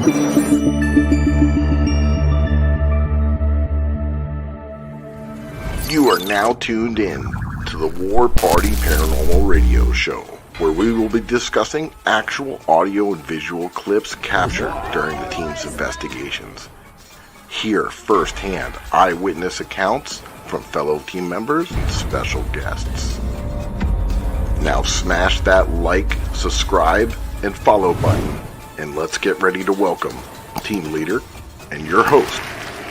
You are now tuned in to the War Party Paranormal Radio Show, where we will be discussing actual audio and visual clips captured during the team's investigations. Hear firsthand eyewitness accounts from fellow team members and special guests. Now smash that like, subscribe, and follow button, and let's get ready to welcome team leader and your host,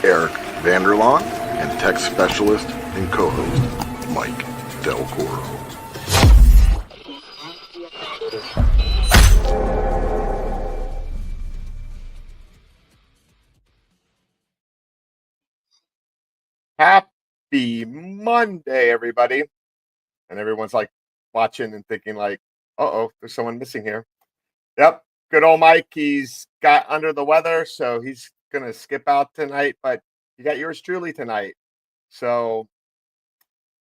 Eric Vanderlaan, and tech specialist and co-host, Mike Delcoro. Happy Monday, everybody. And everyone's like watching and thinking like, uh-oh, there's someone missing here. Yep, good old Mike. He's got under the weather, so he's going to skip out tonight, but you got yours truly tonight. So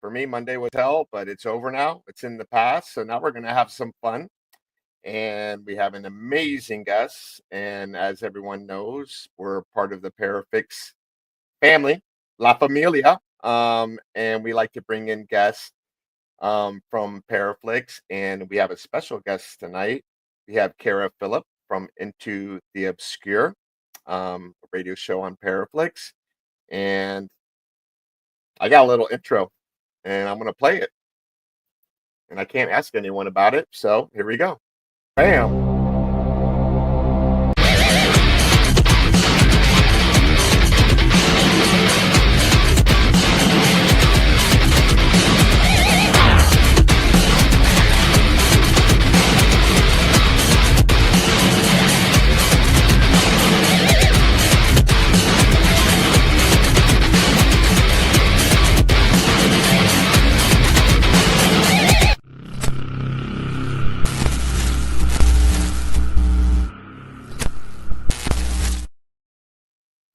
for me, Monday was hell, but it's over now. It's in the past. So now we're going to have some fun. And we have an amazing guest. And as everyone knows, we're part of the Paraflixx family, La Familia. And we like to bring in guests from Paraflixx. And we have a special guest tonight. We have Kara Phillip from Into the Obscure, a radio show on Paraflixx. And I got a little intro, and I'm going to play it. And I can't ask anyone about it, so here we go. Bam!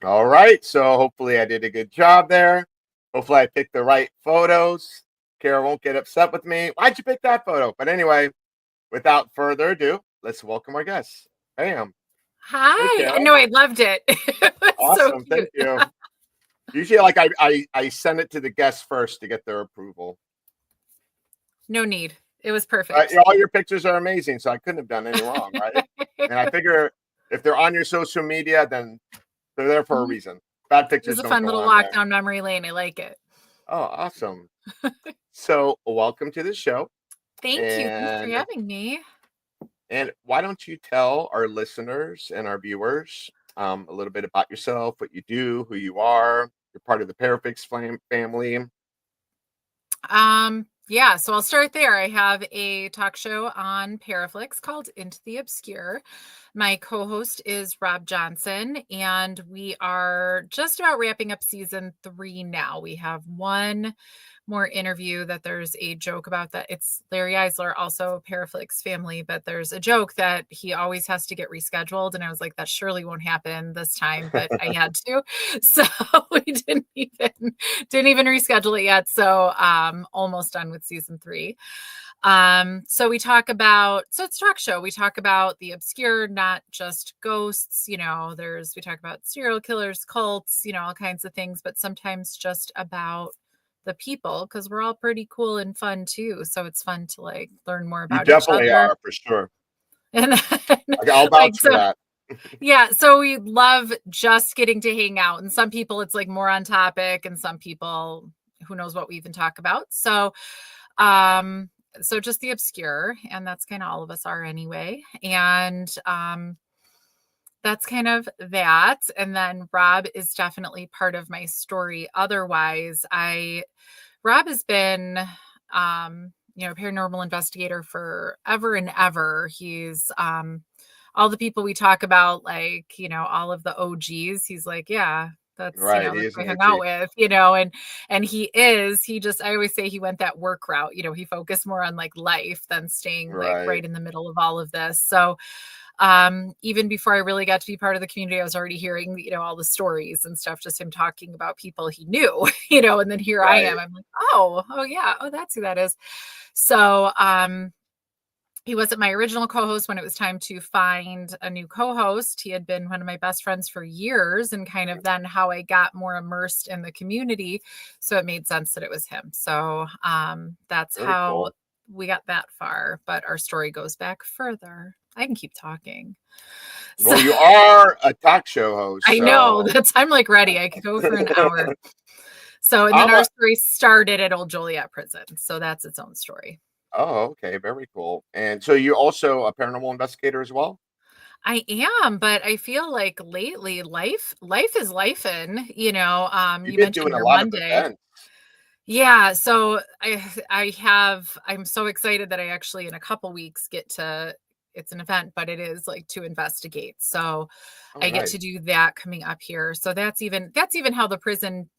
All right, so hopefully I did a good job there. Hopefully I picked the right photos. Kara won't get upset with me. Why'd you pick that photo? But anyway, without further ado, let's welcome our guests. Bam. Hi. Hey, no, I loved it. It was awesome. So cute. Thank you. Usually, like I send it to the guests first to get their approval. No need. It was perfect. All your pictures are amazing, so I couldn't have done any wrong, right? And I figure if they're on your social media, then they're there for a reason. Bad pictures. It was a fun little walk down memory lane. I like it. Oh, awesome. So welcome to the show. Thank you. Thanks for having me. And why don't you tell our listeners and our viewers a little bit about yourself, what you do, who you are. You're part of the Paraflixx family. Yeah, so I'll start there. I have a talk show on Paraflixx called Into the Obscure. My co-host is Rob Johnson, and we are just about wrapping up season 3 now. We have one more interview that there's a joke about that. It's Larry Eisler, also Paraflixx family, but there's a joke that he always has to get rescheduled. And I was like, that surely won't happen this time, but I had to. So we didn't even reschedule it yet. So almost done with season 3. So we talk about, so it's a talk show. We talk about the obscure, not just ghosts, we talk about serial killers, cults, all kinds of things, but sometimes just about the people, because we're all pretty cool and fun too. So it's fun to like learn more about each other. You definitely are, for sure. And I'll vouch for that. Yeah. So we love just getting to hang out. And some people it's like more on topic, and some people, who knows what we even talk about. So, so just the obscure, and that's kind of all of us are anyway. And, that's kind of that. And then Rob is definitely part of my story. Otherwise, Rob has been, a paranormal investigator forever and ever. He's, all the people we talk about, like, all of the OGs, he's like, yeah, that's, right. That's who I hang out with, and I always say he went that work route. He focused more on like life than staying like right in the middle of all of this. So, even before I really got to be part of the community, I was already hearing, all the stories and stuff, just him talking about people he knew, and then here I am, I'm like, oh yeah. Oh, that's who that is. So, He wasn't my original co-host when it was time to find a new co-host. He had been one of my best friends for years, and kind of then how I got more immersed in the community. So it made sense that it was him. So that's Very how cool. we got that far, but our story goes back further. I can keep talking. Well, you are a talk show host, I know so I'm like ready. I could go for an hour. So, and then I'm our a, story started at Old Joliet Prison. So that's its own story. oh, okay, very cool. And so you're also a paranormal investigator as well? I am, but I feel like lately life is lifing, You've you been mentioned doing a your lot of Monday. events. Yeah, so I'm so excited that I actually in a couple weeks it's an event, but it is like to investigate. So All I get right. to do that coming up here. So that's even how the prison,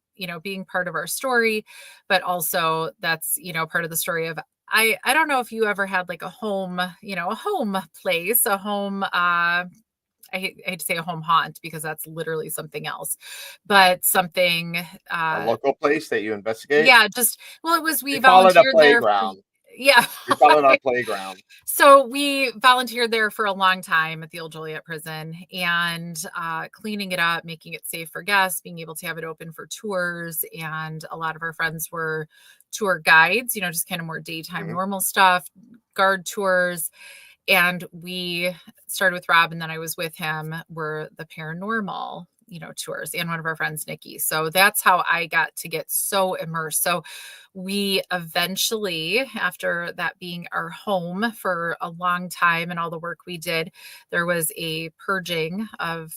being part of our story, but also that's, part of the story of I don't know if you ever had like a home, a home place, a home I hate to say a home haunt because that's literally something else, but something A local place that you investigate? yeah, just well, it was we We call it a volunteered there for playground. yeah. We call it our playground. So we volunteered there for a long time at the Old Joliet prison and cleaning it up, making it safe for guests, being able to have it open for tours. And a lot of our friends were tour guides, just kind of more daytime Mhm. normal stuff, guard tours. And we started with Rob, and then I was with him, were the paranormal, tours, and one of our friends, Nikki. So that's how I got to get so immersed. So we eventually, after that being our home for a long time and all the work we did, there was a purging of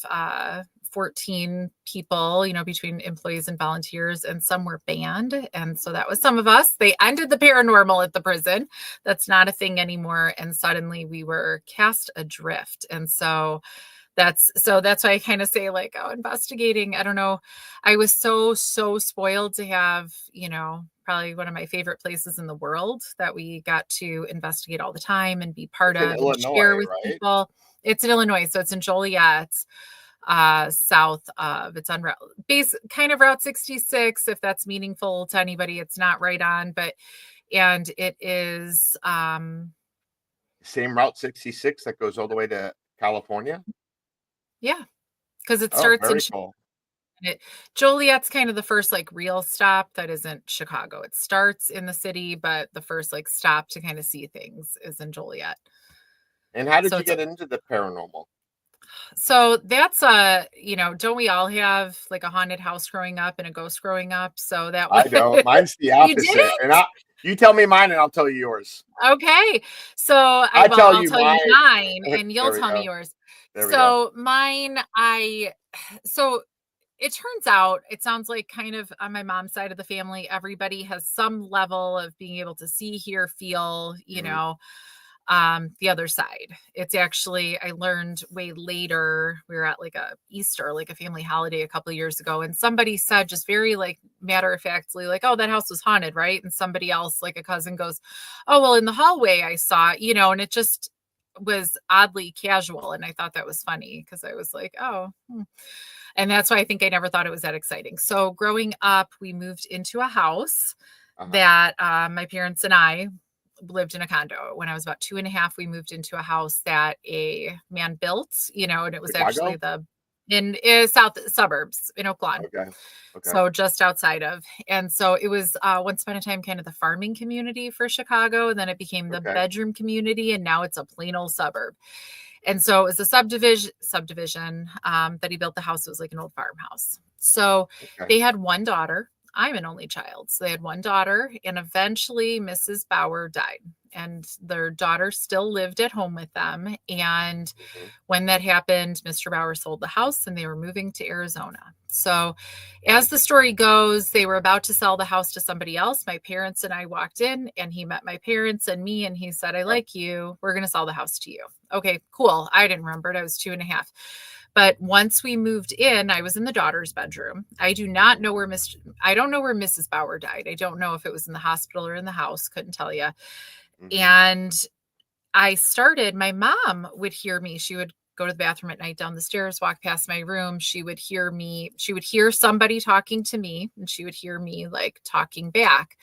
14 people, between employees and volunteers, and some were banned. And so that was some of us. They ended the paranormal at the prison. That's not a thing anymore. And suddenly we were cast adrift. And so that's why I kind of say like, oh, investigating. I don't know. I was so spoiled to have, probably one of my favorite places in the world that we got to investigate all the time and be part It's in of and Illinois, share with right? people. It's in Illinois, so it's in Joliet, south of it's on base kind of Route 66, if that's meaningful to anybody. It's not right on, but and it is Same Route 66 that goes all the way to California? yeah, because it Oh, starts in very cool. Joliet's kind of the first like real stop that isn't Chicago. It starts in the city, but the first like stop to kind of see things is in Joliet. And how did So you it's get into the paranormal? so that's don't we all have like a haunted house growing up and a ghost growing up? So that was I don't. Mine's the you did opposite. And it? you tell me mine and I'll tell you yours. Okay. So I tell I'll you tell you mine. mine and you'll There we tell me go. yours. There we go. So mine, so it turns out it sounds like kind of on my mom's side of the family, everybody has some level of being able to see, hear, feel, Mhm. the other side. It's actually, I learned way later, we were at like a Easter, like a family holiday a couple of years ago. And somebody said just very like matter of factly, like, oh, that house was haunted, right? And somebody else, like a cousin goes, oh, well, in the hallway I saw, and it just was oddly casual. And I thought that was funny because I was like, oh, and that's why I think I never thought it was that exciting. So growing up, we moved into a house Uh-huh. that my parents and I lived in a condo. When I was about 2.5, we moved into a house that a man built, and it was actually Chicago? in south suburbs in Oak Lawn. Okay. Okay. So just outside of, and so it was once upon a time kind of the farming community for Chicago. And then it became the Okay. bedroom community. And now it's a plain old suburb. And so it was a subdivision that he built the house. It was like an old farmhouse. So Okay. they had one daughter. I'm an only child. So they had one daughter, and eventually Mrs. Bauer died. And their daughter still lived at home with them. And Mhm. when that happened, Mr. Bauer sold the house and they were moving to Arizona. So, as the story goes, they were about to sell the house to somebody else. My parents and I walked in, and he met my parents and me, and he said, I Okay. like you. We're going to sell the house to you. Okay, cool. I didn't remember it. I was 2.5. But once we moved in, I was in the daughter's bedroom. I do not know I don't know where Mrs. Bauer died. I don't know if it was in the hospital or in the house. Couldn't tell you. Mhm. And my mom would hear me. She would go to the bathroom at night down the stairs, walk past my room. She would hear somebody talking to me, and she would hear me like talking back.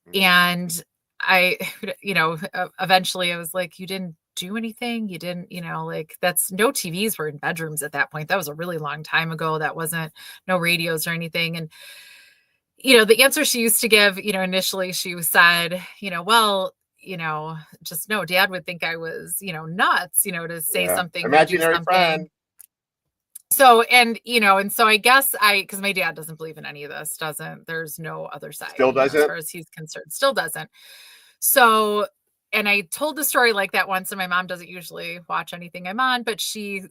Mhm. And I, eventually I was like, you didn't do anything. You didn't, like that's no TVs were in bedrooms at that point. That was a really long time ago. That wasn't no radios or anything. And, the answer she used to give, initially she said, well, just no, dad would think I was, nuts, to say something or do Imaginary something. friend. So, and so I guess because my dad doesn't believe in any of this, there's no other side, Still as doesn't? far as he's concerned, still doesn't. So, and I told the story like that once, and my mom doesn't usually watch anything I'm on, but she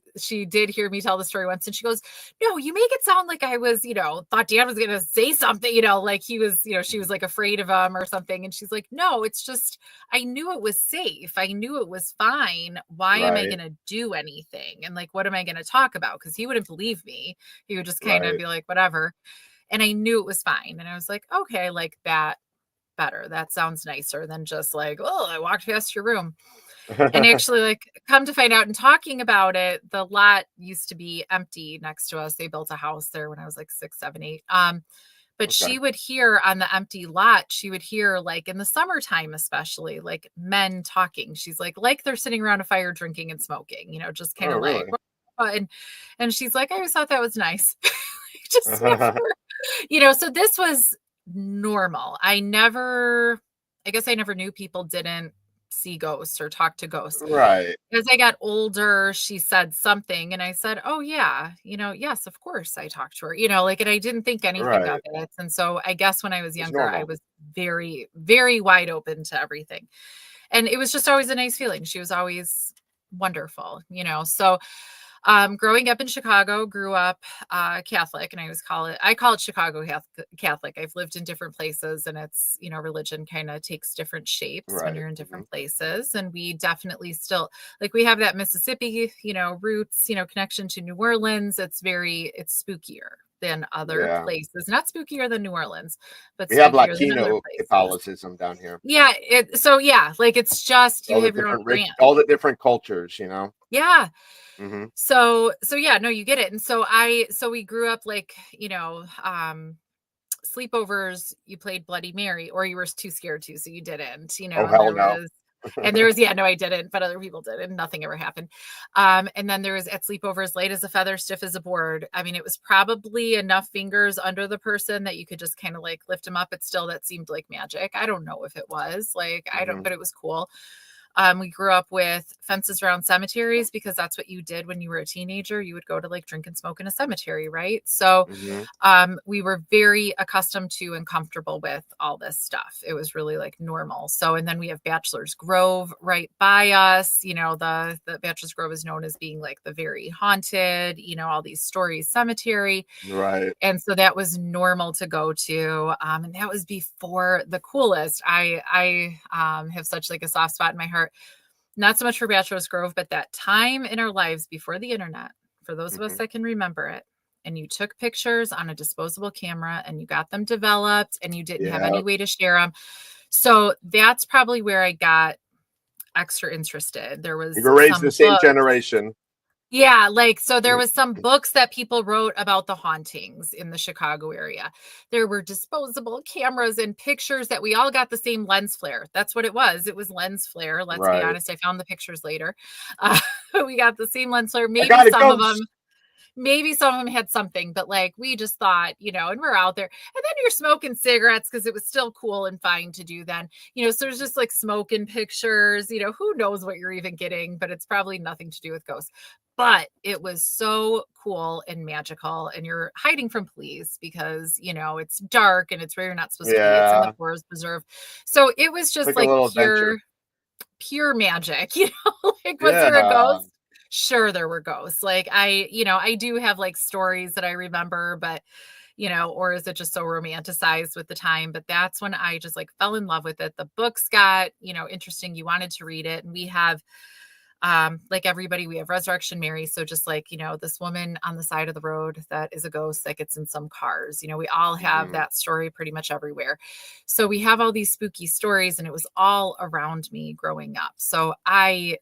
did hear me tell the story once, and she goes, "No, you make it sound like I was, thought Dan was going to say something, like he was, she was like afraid of him or something." And she's like, "No, it's just, I knew it was safe. I knew it was fine. Why am I going to do anything? And like, what am I going to talk about?" Because he wouldn't believe me. He would just kind of be like, whatever. And I knew it was fine. And I was like, okay, like that. Better. That sounds nicer than just like, oh, I walked past your room. And actually, like, come to find out and talking about it, the lot used to be empty next to us. They built a house there when I was like 6, 7, 8. But she would hear on the empty lot, she would hear like in the summertime, especially like men talking. She's like they're sitting around a fire drinking and smoking, just kind of like, and she's like, I always thought that was nice. Just never, so this was normal. I guess I never knew people didn't see ghosts or talk to ghosts. Right. As I got older, she said something and I said, "Oh yeah, yes, of course I talked to her." Like, and I didn't think anything of it. And so I guess when I was younger, I was very, very wide open to everything. And it was just always a nice feeling. She was always wonderful, so growing up in Chicago, grew up Catholic, and I call it Chicago Catholic. I've lived in different places, and it's, religion kind of takes different shapes when you're in different places. And we definitely still, like, we have that Mississippi, roots, connection to New Orleans. It's spookier than other places. Not spookier than New Orleans, but we have Latino Catholicism down here. Yeah. Like it's just, you have your own brand. All the different cultures, Yeah. Mm-hmm. So yeah, no, you get it. And so we grew up like, sleepovers, you played Bloody Mary, or you were too scared to, so you didn't, Oh, hell no. And there was, no, I didn't, but other people did, and nothing ever happened. And then there was at sleepovers, light as a feather, stiff as a board. I mean, it was probably enough fingers under the person that you could just kind of like lift them up, but still that seemed like magic. I don't know if it was like, I don't, but it was cool. We grew up with fences around cemeteries because that's what you did when you were a teenager. You would go to like drink and smoke in a cemetery, right? So we were very accustomed to and comfortable with all this stuff. It was really like normal. So, and then we have Bachelor's Grove right by us. The Bachelor's Grove is known as being like the very haunted, all these stories cemetery. Right. And so that was normal to go to. And that was before the coolest. I have such like a soft spot in my heart. Not so much for Bachelor's Grove, but that time in our lives before the internet, for those of us that can remember it, and you took pictures on a disposable camera and you got them developed and you didn't have any way to share them. So that's probably where I got extra interested. There was you were raised in the same generation. Yeah, like, so there was some books that people wrote about the hauntings in the Chicago area. There were disposable cameras and pictures that we all got the same lens flare. That's what it was. It was lens flare. Let's be honest. I found the pictures later. We got the same lens flare. Maybe some of them had something, but like, we just thought, and we're out there, and then you're smoking cigarettes because it was still cool and fine to do then, so there's just like smoking pictures, who knows what you're even getting, but it's probably nothing to do with ghosts. But it was so cool and magical, and you're hiding from police because, it's dark and it's where you're not supposed to be. It's in the Forest Preserve. So it was just like pure magic, like, was there a ghost? Sure, there were ghosts. Like I do have like stories that I remember, but or is it just so romanticized with the time? But that's when I just like fell in love with it. The books got, interesting. You wanted to read it. And we have, like everybody, we have Resurrection Mary. So just like, this woman on the side of the road that is a ghost that gets in some cars, we all have that story pretty much everywhere. So we have all these spooky stories, and it was all around me growing up. So I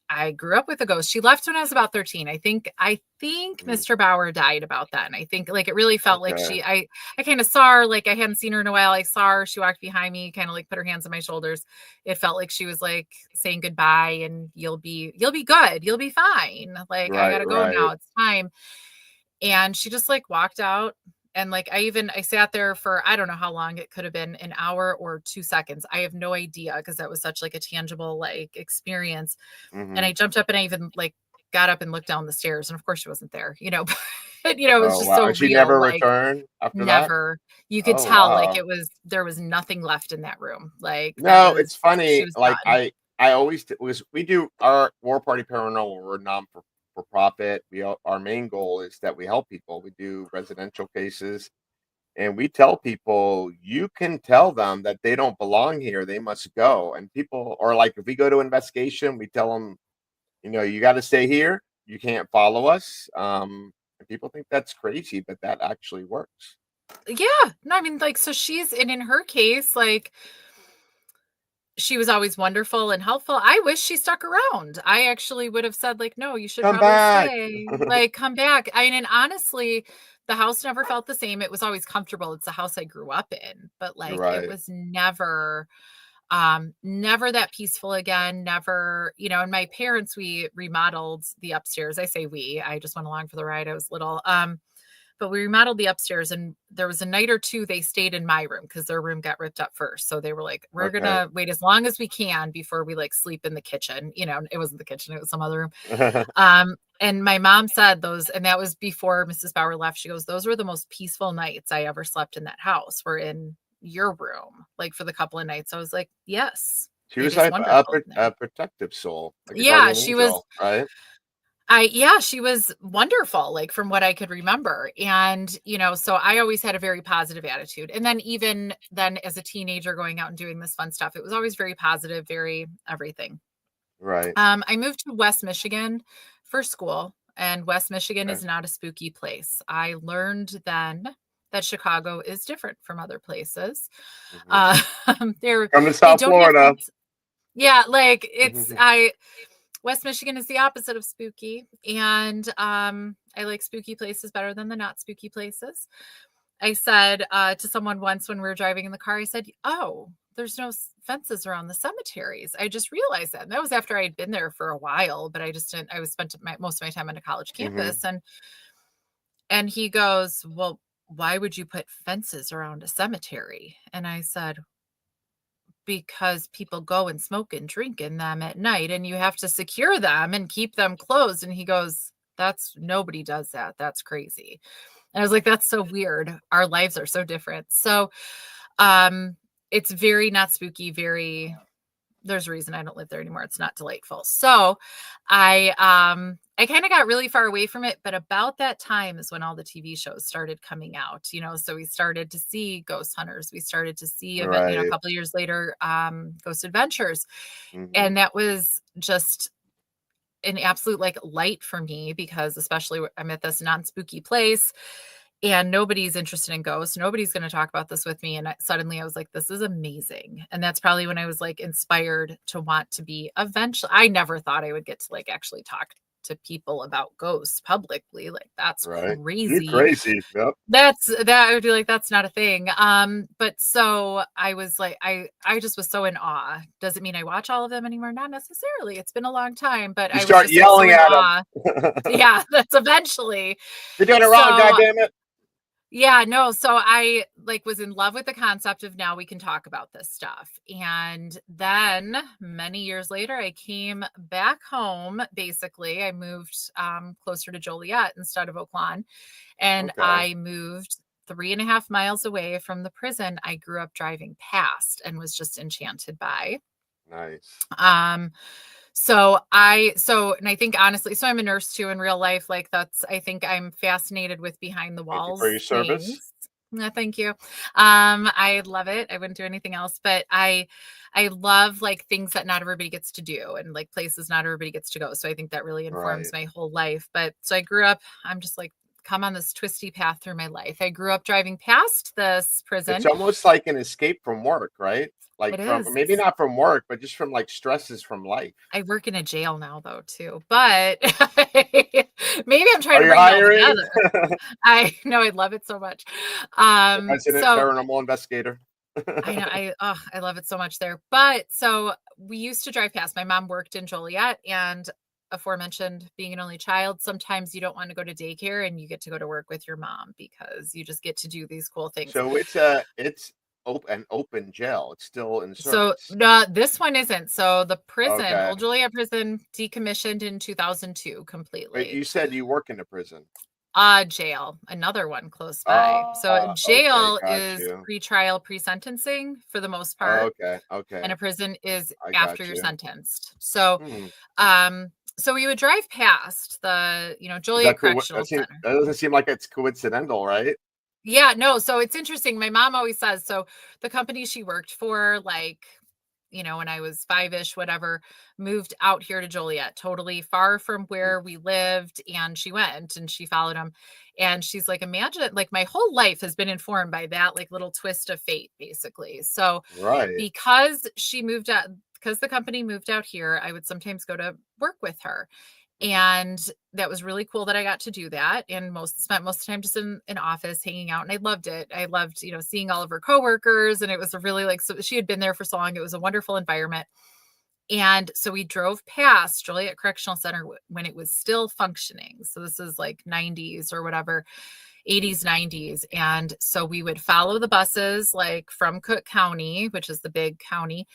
I grew up with a ghost. She left when I was about 13. I think Mr. Bauer died about then. I think like it really felt like I kind of saw her, like I hadn't seen her in a while. I saw her, she walked behind me, kind of like put her hands on my shoulders. It felt like she was like saying goodbye and you'll be good. You'll be fine. Like I gotta go now. It's time. And she just like walked out. And like I sat there for I don't know how long. It could have been an hour or 2 seconds. I have no idea because that was such like a tangible like experience. And I jumped up and I even like got up and looked down the stairs. And of course she wasn't there, but it was just so And she real. never like returned after that? never. You could tell like there was nothing left in that room. Like no, it's funny. Like done. I always we do our War Party Paranormal. We're non for profit. Our main goal is that we help people. We do residential cases, and we tell people you can tell them that they don't belong here. They must go. And people are like, if we go to investigation, we tell them, you got to stay here. You can't follow us. And people think that's crazy, but that actually works. Yeah. No, I mean, like, so in her case, like, she was always wonderful and helpful. I wish she stuck around. I actually would have said, like, no, you should Come probably back. stay. Like, come back. And honestly, the house never felt the same. It was always comfortable. It's the house I grew up in, but like, it was never that peaceful again. Never, and my parents, we remodeled the upstairs. I say I just went along for the ride. I was little. But we remodeled the upstairs and there was a night or two they stayed in my room because their room got ripped up first. So they were like, we're going to wait as long as we can before we like sleep in the kitchen. It wasn't the kitchen, it was some other room. And my mom said and that was before Mrs. Bauer left. She goes, those were the most peaceful nights I ever slept in that house. Were in your room, like for the couple of nights. I was like, yes. She was like a protective soul. Like yeah, she angel, was right. She was wonderful, like from what I could remember. And, so I always had a very positive attitude. And then even then as a teenager going out and doing this fun stuff, it was always very positive, very everything. Right. I moved to West Michigan for school, and West Michigan is not a spooky place. I learned then that Chicago is different from other places. They're from South Florida. Yeah, like it's West Michigan is the opposite of spooky. And I like spooky places better than the not spooky places. I said to someone once when we were driving in the car, I said, oh, there's no fences around the cemeteries. I just realized that. And that was after I'd been there for a while, but I was spent most of my time on a college campus. And he goes, well, why would you put fences around a cemetery? And I said, because people go and smoke and drink in them at night and you have to secure them and keep them closed. And he goes, nobody does that. That's crazy. And I was like, that's so weird. Our lives are so different. So, it's very not spooky, there's a reason I don't live there anymore. It's not delightful. So I kind of got really far away from it, but about that time is when all the TV shows started coming out, so we started to see Ghost Hunters. We started to see, a couple of years later, Ghost Adventures. And that was just an absolute like light for me because especially I'm at this non-spooky place and nobody's interested in ghosts. Nobody's going to talk about this with me. And suddenly I was like, this is amazing. And that's probably when I was like inspired to want to be eventually. I never thought I would get to like actually talk to people about ghosts publicly. Like that's crazy. You're crazy. Yep. I would be like, that's not a thing. But so I was like, I just was so in awe. Does it mean I watch all of them anymore? Not necessarily. It's been a long time, but I start yelling at them. Yeah, that's eventually. You're doing it wrong, goddammit. Yeah, no. So I was in love with the concept of now we can talk about this stuff. And then many years later, I came back home. Basically, I moved closer to Joliet instead of Oak Lawn. And I moved 3.5 miles away from the prison I grew up driving past and was just enchanted by. Nice. And I think honestly, so I'm a nurse too in real life. Like I think I'm fascinated with behind the walls. Thank you for your service. No, thank you. I love it. I wouldn't do anything else, but I love like things that not everybody gets to do and like places not everybody gets to go. So I think that really informs my whole life. But so I grew up, I'm just like, come on this twisty path through my life. I grew up driving past this prison. It's almost like an escape from work, right? like It from is. maybe not from work, but just from like stresses from life. I work in a jail now though too, but maybe I'm trying Are to you bring it all hiring? together. I know I love it so much. Resident So paranormal investigator. I know I love it so much there. But so we used to drive past. My mom worked in Joliet, and aforementioned being an only child, sometimes you don't want to go to daycare and you get to go to work with your mom because you just get to do these cool things. So it's an open jail. It's still in So service. no, this one isn't. So the prison, Okay. Old Joliet prison, decommissioned in 2002 But completely. you said you work in a prison. Jail, another one close by. So Okay, jail got is you. pre-trial, pre-sentencing for the most part, Okay, and okay, a prison is I after got you're you. sentenced. So, Hmm. so we would drive past the, Is Joliet that that Correctional seems Center. that doesn't seem like it's coincidental, right? Yeah, no, so it's interesting. My mom always says, so the company she worked for, like, when I was five-ish, whatever, moved out here to Joliet, totally far from Mm. where we lived. And she went and she followed him. And she's like, imagine, like, my whole life has been informed by that, like, little twist of fate, basically. So Right. because the company moved out here, I would sometimes go to work with her. Mhm. And that was really cool that I got to do that, and spent most of the time just in an office hanging out, and I loved it. I loved, seeing all of her coworkers, and it was a really, like, so she had been there for so long. It was a wonderful environment. And so we drove past Joliet Correctional Center when it was still functioning. So this is like 90s or whatever, 80s, 90s. And so we would follow the buses like from Cook County, which is the big county,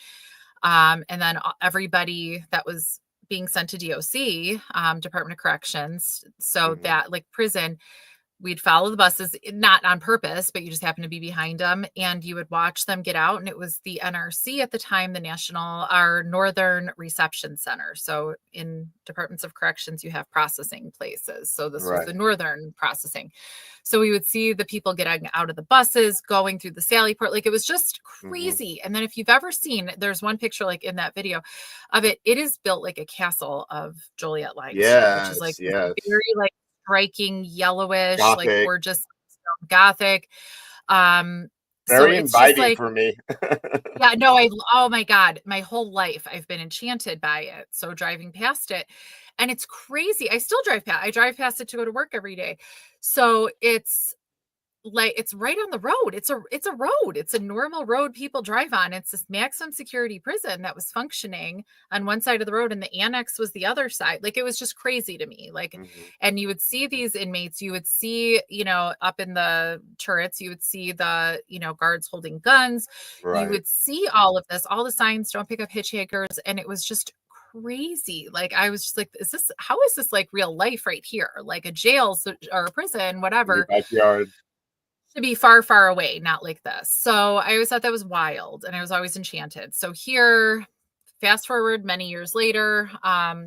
and then everybody that was being sent to DOC, Department of Corrections, so Mhm. that, like, prison, we'd follow the buses, not on purpose, but you just happen to be behind them, and you would watch them get out. And it was the NRC at the time, our Northern Reception Center. So in departments of corrections, you have processing places. So this was the Right. Northern processing. So we would see the people getting out of the buses, going through the Sally Port. Like, it was just Mhm. crazy. And then if you've ever seen, there's one picture, like, in that video of it, it is built like a castle of Joliet limestone, which is like Yes, yes. very, like, striking yellowish, like, Gothic. gorgeous Gothic. So Very it's just inviting like, for me. yeah, no, oh my God, my whole life I've been enchanted by it. So driving past it, and it's crazy. I drive past it to go to work every day. So it's right on the road. It's a road. It's a normal road people drive on. It's this maximum security prison that was functioning on one side of the road, and the annex was the other side. Like, it was just crazy to me. Like, Mhm. and you would see these inmates, you would see, up in the turrets, you would see the, guards holding guns. You Right. would see all of this, all the signs, don't pick up hitchhikers. And it was just crazy. Like, I was just like, how is this like real life right here? Like a jail or a prison, In your whatever, backyard. to be far, far away, not like this. So I always thought that was wild, and I was always enchanted. So here, fast forward many years later,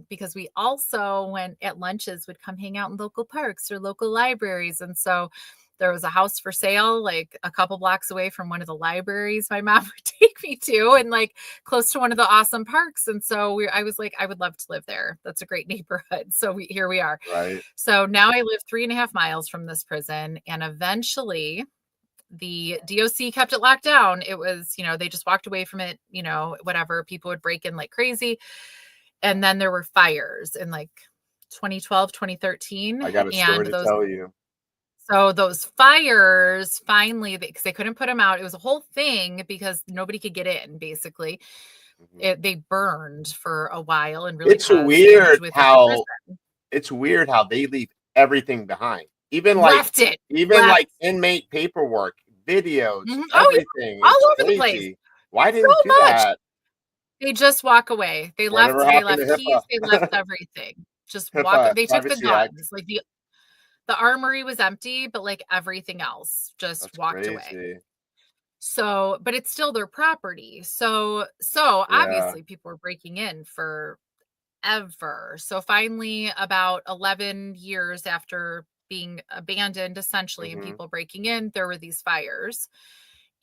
because we also went at lunches, would come hang out in local parks or local libraries. And so there was a house for sale, like a couple blocks away from one of the libraries my mom would take me to, and like close to one of the awesome parks. And so I was like, I would love to live there. That's a great neighborhood. So here we are. Right. So now I live 3.5 miles from this prison, and eventually the DOC kept it locked down. It was, they just walked away from it, whatever. People would break in like crazy. And then there were fires in like 2012, 2013. I got a story And to tell you. those fires finally, because they couldn't put them out. It was a whole thing because nobody could get in, basically. Mhm. They burned for a while and really It's caused damage weird within the how prison. they leave everything behind. Even like Left it. even Left. like inmate paperwork, videos, Mhm. Oh, everything. yeah. All It's over the place. crazy. Why So didn't they do much. that? They just walk away. They left Whatever they happened to left keys, they left HIPAA? everything. Just HIPAA, they took the Privacy Act. guns. Like, the armory was empty, but like everything else just That's walked away. crazy. So, but it's still their property. So Yeah. obviously people were breaking in forever. So finally, about 11 years after being abandoned essentially and Mhm. people breaking in, there were these fires.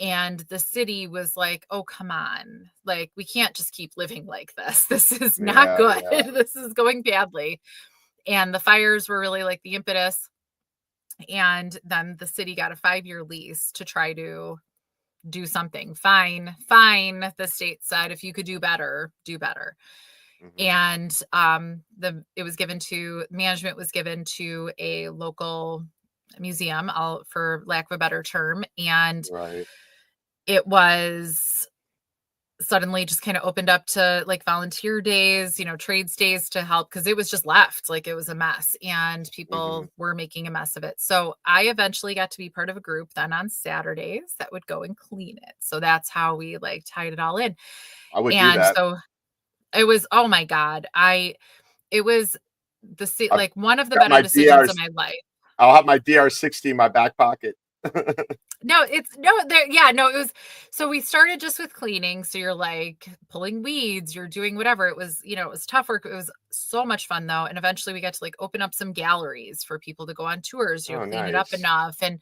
And the city was like, oh, come on. Like, we can't just keep living like this. This is not Yeah, good. yeah. This is going badly. And the fires were really like the impetus. And then the city got a 5-year lease to try to do something. Fine. The state said, if you could do better, do better. And management was given to a local museum, for lack of a better term. And Right. it was suddenly just kind of opened up to like volunteer days, trades days to help, because it was just left. Like it was a mess and people were making a mess of it. So I eventually got to be part of a group then on Saturdays that would go and clean it. So that's how we like tied it all in. I would do And that. so it was, oh my God, it was like one of the better decisions of my life. I'll have my DR60 in my back pocket. It was, so we started just with cleaning. So you're like pulling weeds, you're doing whatever. It was, it was tough work. It was so much fun though. And eventually we got to like open up some galleries for people to go on tours, clean it up enough. And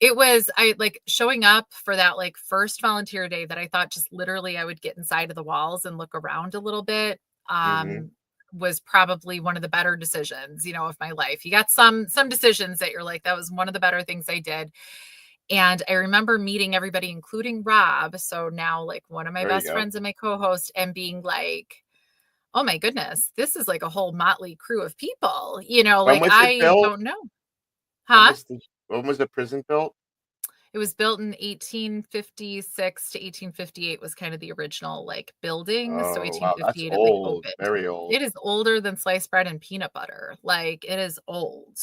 it was, I like showing up for that like first volunteer day that I thought just literally I would get inside of the walls and look around a little bit. Was probably one of the better decisions, of my life. You got some decisions that you're like, that was one of the better things I did. And I remember meeting everybody, including Rob. So now like one of my best friends and my co-host, and being like, oh my goodness, this is like a whole motley crew of people, like I don't know. Huh? When was the prison built? It was built in 1856 to 1858 was kind of the original like building. So 1858 that's old, opened. very old. It is older than sliced bread and peanut butter. Like it is old.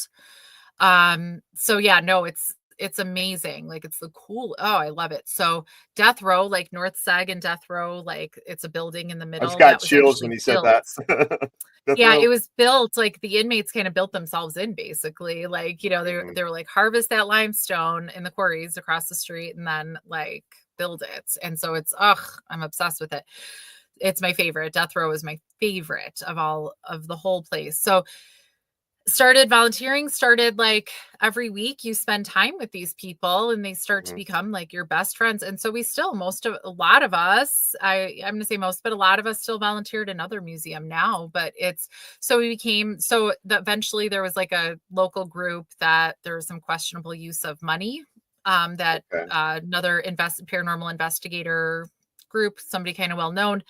So yeah, no, it's amazing. Like it's I love it. So Death Row, like North Seg and Death Row, like it's a building in the middle. I just got chills when he said that. Yeah, it was built like the inmates kind of built themselves in basically. Like, they were like harvest that limestone in the quarries across the street and then like build it. And so it's I'm obsessed with it. It's my favorite. Death Row is my favorite of the whole place. So started volunteering, like every week you spend time with these people and they start to become like your best friends. And so we still, a lot of us, I'm going to say most, but a lot of us still volunteered in another museum now, but eventually there was like a local group that there was some questionable use of money, another paranormal investigator group, somebody kind of well known,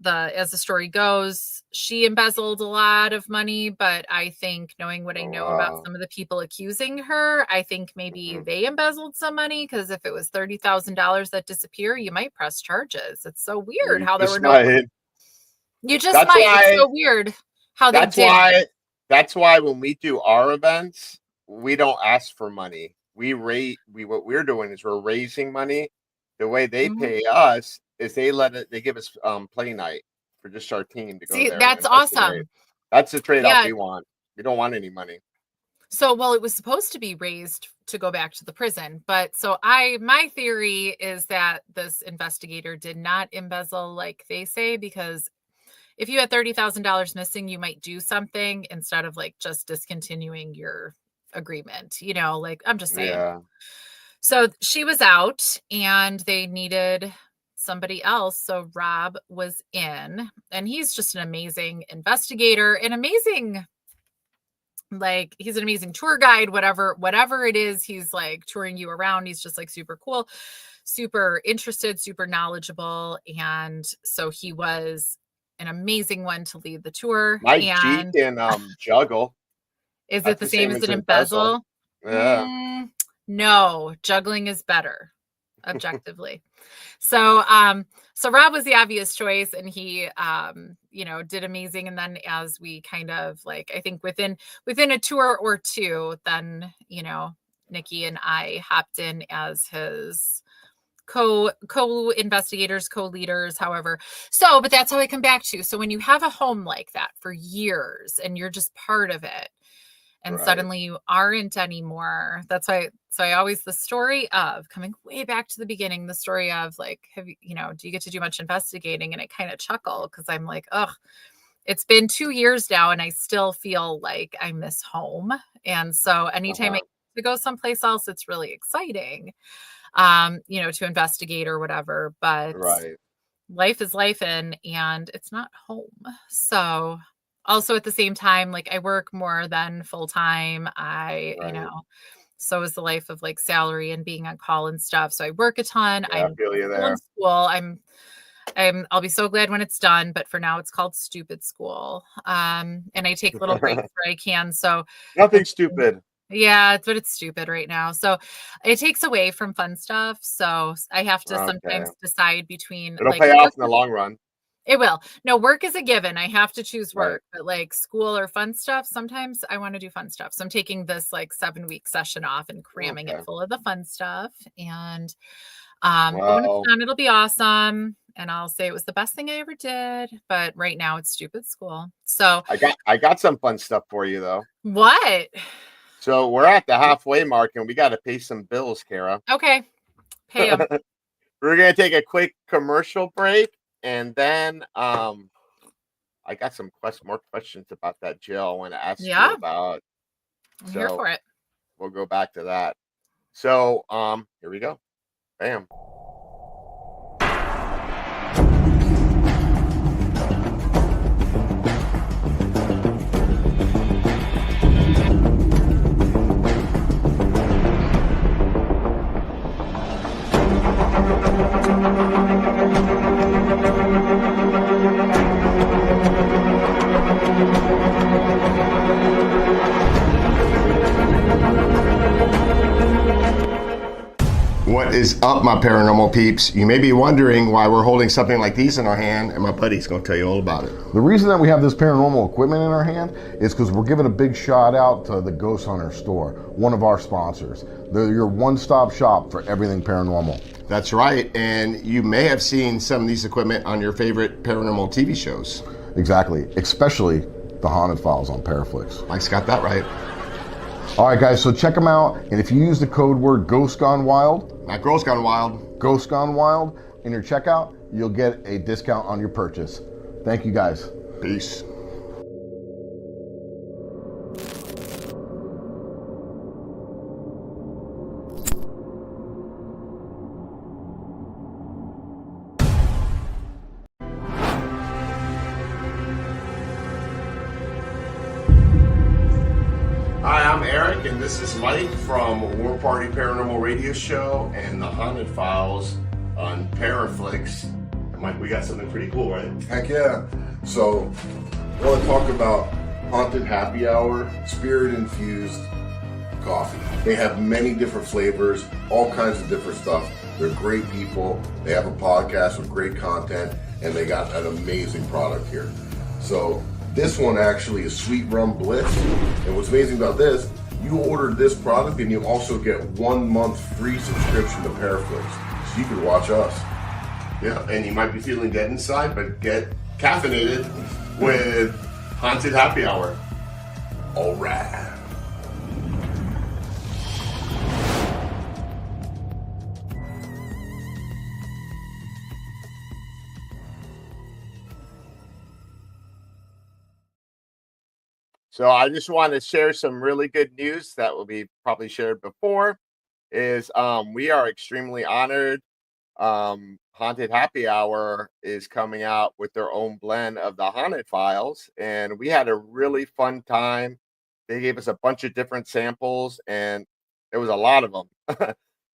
as the story goes, she embezzled a lot of money, but I think knowing what I know about some of the people accusing her, I think maybe they embezzled some money, because if it was $30,000 that disappear, you might press charges. It's so weird how there were no. You just might. It's so weird how they did. That's why when we do our events, we don't ask for money. What we're doing is we're raising money. The way they pay us is they give us play night for just our team to go there. That's awesome. That's the trade-off we want. We don't want any money. So, well, it was supposed to be raised to go back to the prison, but my theory is that this investigator did not embezzle like they say, because if you had $30,000 missing, you might do something instead of like just discontinuing your agreement, like I'm just saying. Yeah. So she was out and they needed somebody else. So Rob was in, and he's just an amazing investigator, he's an amazing tour guide, whatever it is, he's like touring you around. He's just like super cool, super interested, super knowledgeable. And so he was an amazing one to lead the tour. Mike G can juggle. Is it the same as an embezzle? Yeah. No, juggling is better, objectively. So Rob was the obvious choice, and he, did amazing. And then as we kind of like, I think within a tour or two, then, Nikki and I hopped in as his co-investigators, co-leaders, however. So, but that's how I come back to. So when you have a home like that for years and you're just part of it, and suddenly you aren't anymore. That's why. So I always, the story of coming way back to the beginning, the story of like, do you get to do much investigating? And I kind of chuckle because I'm like, it's been 2 years now and I still feel like I miss home. And so anytime I get to go someplace else, it's really exciting, to investigate or whatever, but life is life and it's not home. So also at the same time, like I work more than full time. so is the life of like salary and being on call and stuff. So I work a ton. Yeah, I I'm feel you still in there. school. I'll be so glad when it's done, but for now it's called stupid school. And I take little breaks where I can. So Nothing stupid. yeah, it's stupid right now. So it takes away from fun stuff. So I have to Okay. sometimes decide between It'll like pay off in the long run. it will. No, work is a given. I have to choose Right. work, but like school or fun stuff, sometimes I want to do fun stuff. So I'm taking this like 7-week session off and cramming it Okay. full of the fun stuff. And but when it's Well, done, it'll be awesome. And I'll say it was the best thing I ever did. But right now it's stupid school. So I got some fun stuff for you though. what? So we're at the halfway mark and we got to pay some bills, Kara. Okay. Pay them. We're gonna take a quick commercial break, and then I got some more questions about that jail I want to ask you Yeah. about. I'm here for it. We'll go back to that. So here we go. Bam. What is up, my paranormal peeps? You may be wondering why we're holding something like these in our hand, and my buddy's going to tell you all about it. The reason that we have this paranormal equipment in our hand is because we're giving a big shout out to the Ghost Hunter store, one of our sponsors. They're your one-stop shop for everything paranormal. That's right, and you may have seen some of these equipment on your favorite paranormal TV shows. Exactly, especially the Haunted Files on Paraflixx. Mike's got that right. All right, guys, so check them out, and if you use the code word Ghost Gone Wild, Not Girls Gone Wild. Ghost Gone Wild, in your checkout, you'll get a discount on your purchase. Thank you, guys. Peace. Hi, I'm Eric, and this is Mike from War Party Paranormal Radio Show and the Haunted Files on Paraflixx. Mike, we got something pretty cool, right? Heck yeah. So, I want to talk about Haunted Happy Hour, spirit-infused coffee. They have many different flavors, all kinds of different stuff. They're great people. They have a podcast with great content, and they got an amazing product here. So, this one actually is Sweet Rum Bliss. And what's amazing about this, you order this product and you also get 1 month free subscription to Paraflixx. So you can watch us. Yeah, and you might be feeling dead inside, but get caffeinated with Haunted Happy Hour. All right. So I just want to share some really good news that will be probably shared before. Is we are extremely honored. Haunted Happy Hour is coming out with their own blend of the Haunted Files, and we had a really fun time. They gave us a bunch of different samples, and there was a lot of them.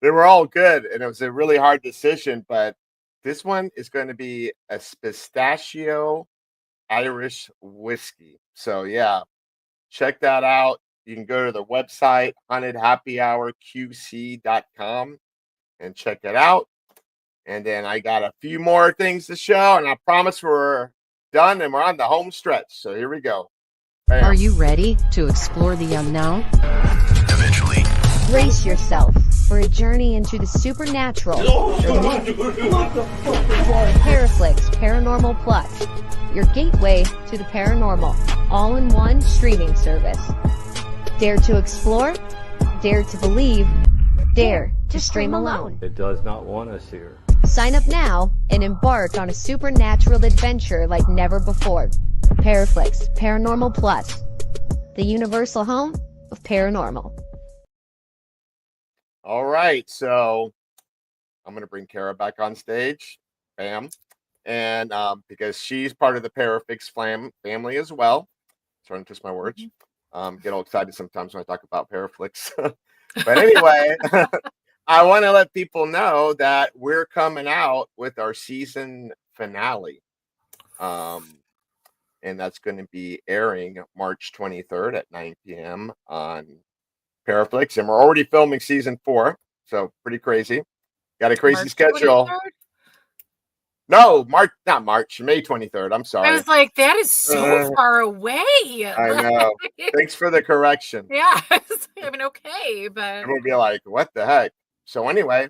They were all good, and it was a really hard decision. But this one is going to be a pistachio Irish whiskey. So yeah, check that out. You can go to the website hauntedhappyhourqc.com and check it out. And then I got a few more things to show, and I promise we're done and we're on the home stretch. So here we go. Bam. Are you ready to explore the unknown? Eventually. Brace yourself for a journey into the supernatural. Paraflixx Paranormal Plus, your gateway to the paranormal, all-in-one streaming service. Dare to explore, dare to believe, dare to stream alone. It does not want us here. Sign up now and embark on a supernatural adventure like never before. Paraflixx Paranormal Plus, the universal home of paranormal. All right, so I'm going to bring Kara back on stage. Bam. And because she's part of the Paraflixx family as well. Trying to twist my words. Get all excited sometimes when I talk about Paraflixx. But anyway, I want to let people know that we're coming out with our season finale. And that's going to be airing March 23rd at 9 p.m. on Paraflixx. And we're already filming season 4. So pretty crazy. Got a crazy March schedule. 23rd? No, not March, May 23rd. I'm sorry. I was like, that is so far away. I know. Thanks for the correction. Yeah. I mean, okay, but Everyone will be like, what the heck? So anyway,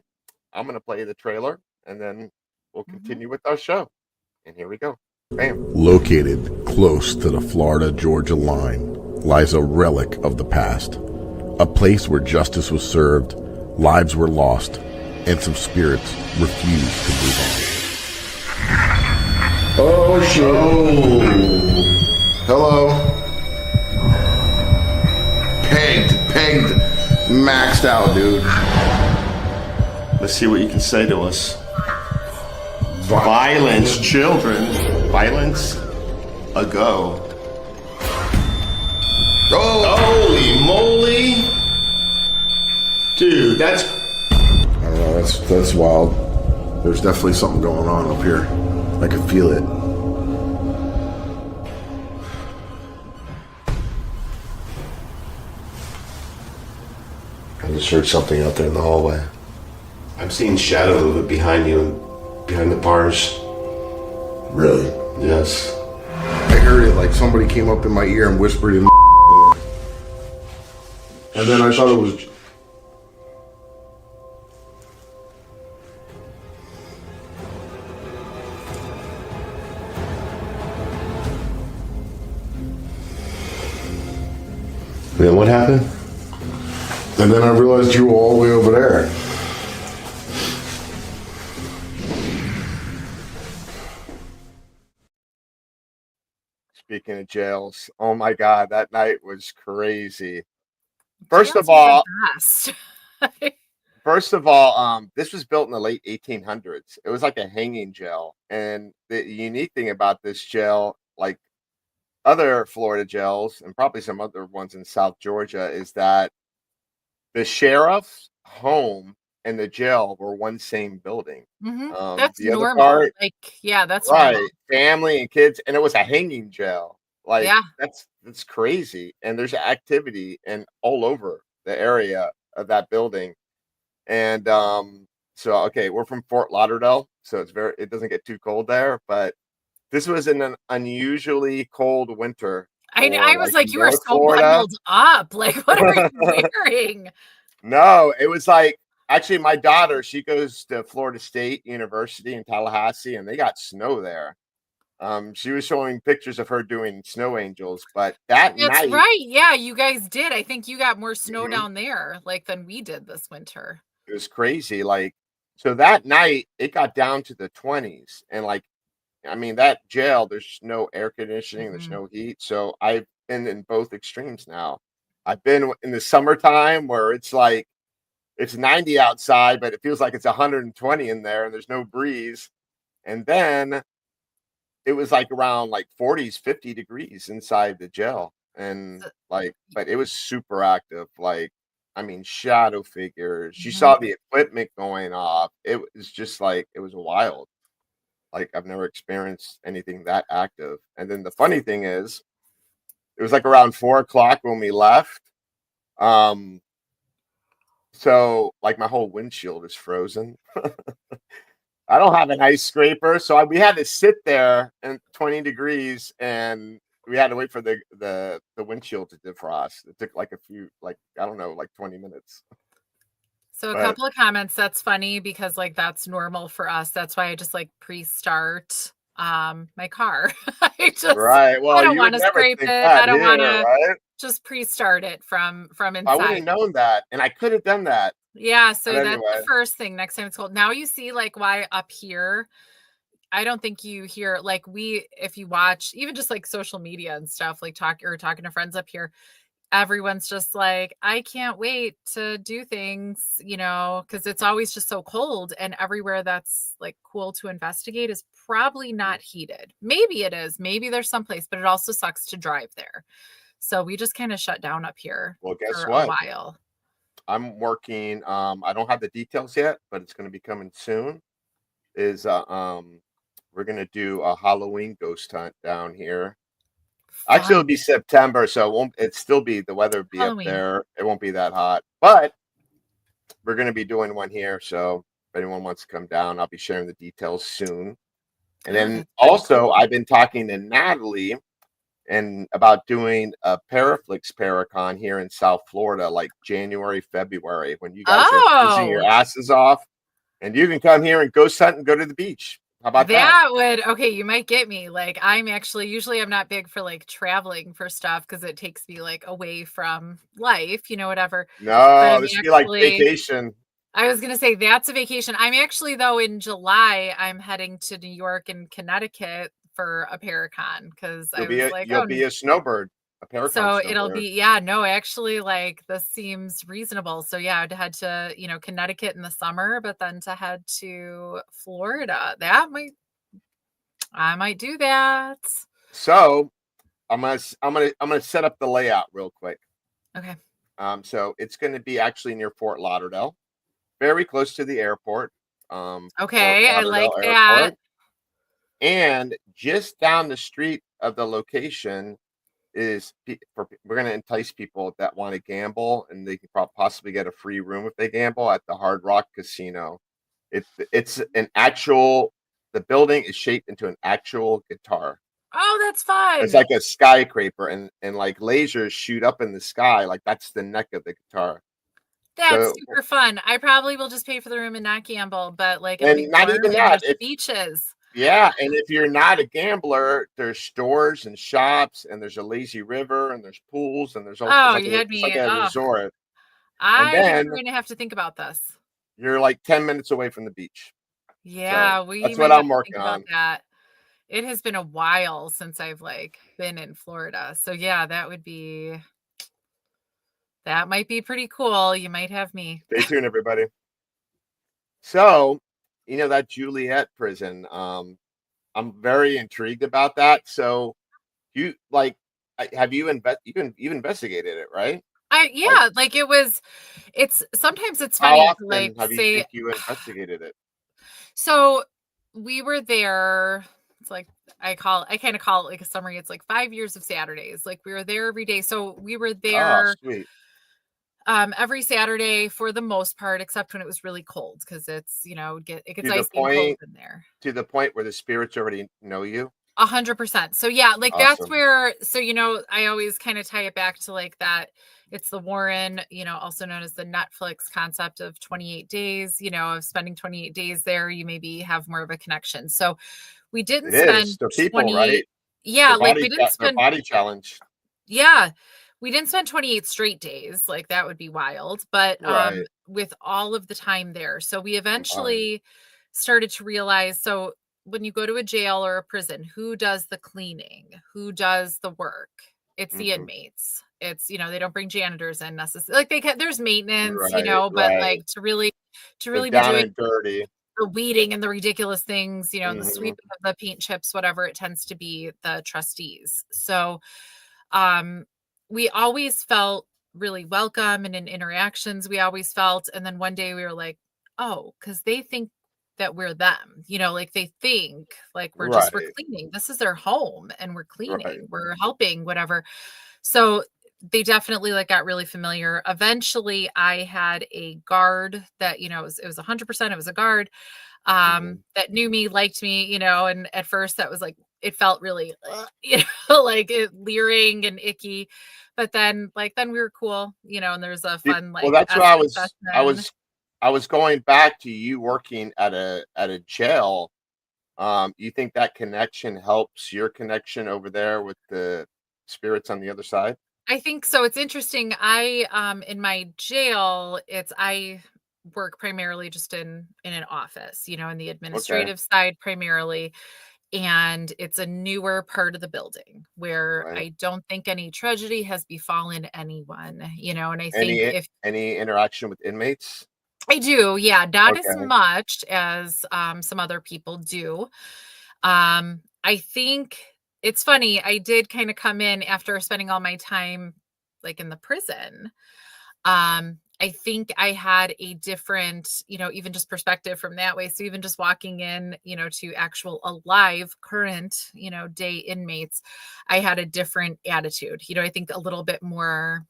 I'm going to play the trailer and then we'll continue with our show. And here we go. Bam. Located close to the Florida-Georgia line lies a relic of the past, a place where justice was served, lives were lost, and some spirits refused to move on. Oh shit! Oh. Hello. Pegged, maxed out, dude. Let's see what you can say to us. Violence, children. Violence, a go. Oh, Holy moly. Dude, that's... I don't know, that's wild. There's definitely something going on up here. I can feel it. I just heard something out there in the hallway. I'm seeing shadows of it behind you and behind the bars. Really? Yes. I heard it like somebody came up in my ear and whispered in my ear. And then I thought it was... Then what happened? And then I realized you were all the way over there. Speaking of jails, oh my God, that night was crazy. First of all, this was built in the late 1800s. It was like a hanging jail. And the unique thing about this jail, like other Florida jails and probably some other ones in South Georgia, is that the sheriff's home and the jail were one same building. That's the other normal. part, that's right, normal. family and kids, and it was a hanging jail. Like, yeah, that's crazy. And there's activity and all over the area of that building. And so okay, we're from Fort Lauderdale, so it doesn't get too cold there, but this was in an unusually cold winter. I was like, you are so Florida. bundled up. Like, what are you wearing? No, it was like, actually, my daughter, she goes to Florida State University in Tallahassee, and they got snow there. She was showing pictures of her doing snow angels, but that night... That's right. Yeah, you guys did. I think you got more snow down there, like, than we did this winter. It was crazy. Like, so that night, it got down to the 20s. And, like, I mean, that jail, there's no air conditioning, there's no heat. So I've been in both extremes now. I've been in the summertime where it's like, it's 90 outside, but it feels like it's 120 in there and there's no breeze. And then it was like around like 40s, 50 degrees inside the jail. And like, but it was super active. Like, I mean, shadow figures. You saw the equipment going off. It was just like, it was wild. Like, I've never experienced anything that active. And then the funny thing is, it was like around 4 o'clock when we left. So like my whole windshield is frozen. I don't have an ice scraper, so we had to sit there in 20 degrees, and we had to wait for the windshield to defrost. It took like I don't know, like 20 minutes. So a couple of comments. That's funny because like that's normal for us. That's why I just like pre-start my car. Right. Well, I don't want to scrape it. I don't want to just pre-start it from inside. I would have known that, and I could have done that. Yeah, so that's the first thing. Next time it's cold. Now you see like why up here, I don't think you hear like if you watch even just like social media and stuff, like talking to friends up here, everyone's just like, I can't wait to do things, because it's always just so cold, and everywhere that's like cool to investigate is probably not heated. Maybe it is. Maybe there's someplace, but it also sucks to drive there. So we just kind of shut down up here for a while. I'm working. I don't have the details yet, but it's going to be coming soon. We're going to do a Halloween ghost hunt down here. Actually, it'll Fun. be September, so it won't. It still be the weather will be up Halloween. there. It won't be that hot, but we're going to be doing one here. So if anyone wants to come down, I'll be sharing the details soon. And Oh, then that's pretty also, cool. I've been talking to Natalie and about doing a Paraflixx Paracon here in South Florida, like January, February, when you guys are freezing your Oh, asses off, and you can come here and ghost hunt and go to the beach. How about that? that would, okay, you might get me. Like, I'm actually, usually I'm not big for like traveling for stuff because it takes me like away from life, whatever. But No, I'm this would be like actually, vacation. I was going to say that's a vacation. I'm actually, though, in July, I'm heading to New York and Connecticut for a Paracon because I was like, You'll be a snowbird, a Paracon so it'll snowbird. be, yeah, no, actually, like this seems reasonable. So yeah, I'd head to, Connecticut in the summer, but then to head to Florida, I might do that. So I'm gonna set up the layout real quick. Okay. So it's going to be actually near Fort Lauderdale, very close to the airport. Fort Okay, I like Lauderdale that. Airport. And just down the street of the location we're going to entice people that want to gamble, and they can possibly get a free room if they gamble at the Hard Rock Casino. It's an actual. The building is shaped into an actual guitar. Oh, that's It's fun. like a skyscraper, and like lasers shoot up in the sky, like that's the neck of the guitar. That's So, super fun. I probably will just pay for the room and not gamble, but like it'll and be not warm even and that. there's If beaches. Yeah, and if you're not a gambler, there's stores and shops, and there's a lazy river, and there's pools, and it's Oh, like you had it's like me. a Oh, resort. And I think then we're gonna have to think about this. you're like 10 minutes away from the beach. So Yeah, we that's what might have I'm to think working about on. that. It has been a while since I've like been in Florida. So yeah, that might be pretty cool. You might have me. Stay tuned, everybody. So, that Juliet prison. I'm very intrigued about that. So, you like, have you've investigated it, right? Like, Yeah, like sometimes it's how funny to like often have you say, think you investigated it? so we were there. It's like I kind of call it like a summary. It's like 5 years of Saturdays. Like we were there every day. So we were Oh, there sweet. every Saturday for the most part, except when it was really cold because it gets To the icy and cold point in there. to the point where the spirits already know you. 100%. So yeah, like that's Awesome. where, so, I always kind of tie it back to like that. It's the Warren, also known as the Netflix concept of 28 days, of spending 28 days there, you maybe have more of a connection. So we It didn't is. spend They're people, 20, right? yeah, like we didn't Their spend, body challenge. yeah, we didn't spend 28 straight days. Like that would be wild, but Right. with all of the time there. So we Combined. eventually started to realize, so when you go to a jail or a prison, who does the cleaning? Who does the work? It's the Hmm. inmates. It's, they don't bring janitors in necessarily. Like there's maintenance, Right. but Right. like to They're really be down doing and dirty. the weeding and the ridiculous things, and the Hmm. sweeping of the paint chips, whatever, it tends to be the trustees. So um we always felt really welcome, and in interactions we always felt, and then one day we were like, oh, because they think that we're them, like they think like we're Right. cleaning, this is their home and we're Right. cleaning, we're helping, whatever. So they definitely like got really familiar. Eventually I had a guard that, it was 100%, it was a guard Hmm. that knew me, liked me, and at first that was like, it felt really, like it leering and icky. But then we were cool, and there's a fun Well, like that's what I essay was. session. I was going back to you working at a jail. You think that connection helps your connection over there with the spirits on the other side? I think so. It's interesting. In my jail, I work primarily just in an office, in the Okay. administrative side primarily. And it's a newer part of the building where Right. I don't think any tragedy has befallen anyone, and I think if Any interaction with inmates? I do, yeah, not as Okay. much as some other people do. I think it's funny. I did kind of come in after spending all my time like in the prison. I think I had a different, even just perspective from that way. So even just walking in, to actual alive current, day inmates, I had a different attitude. I think a little bit more.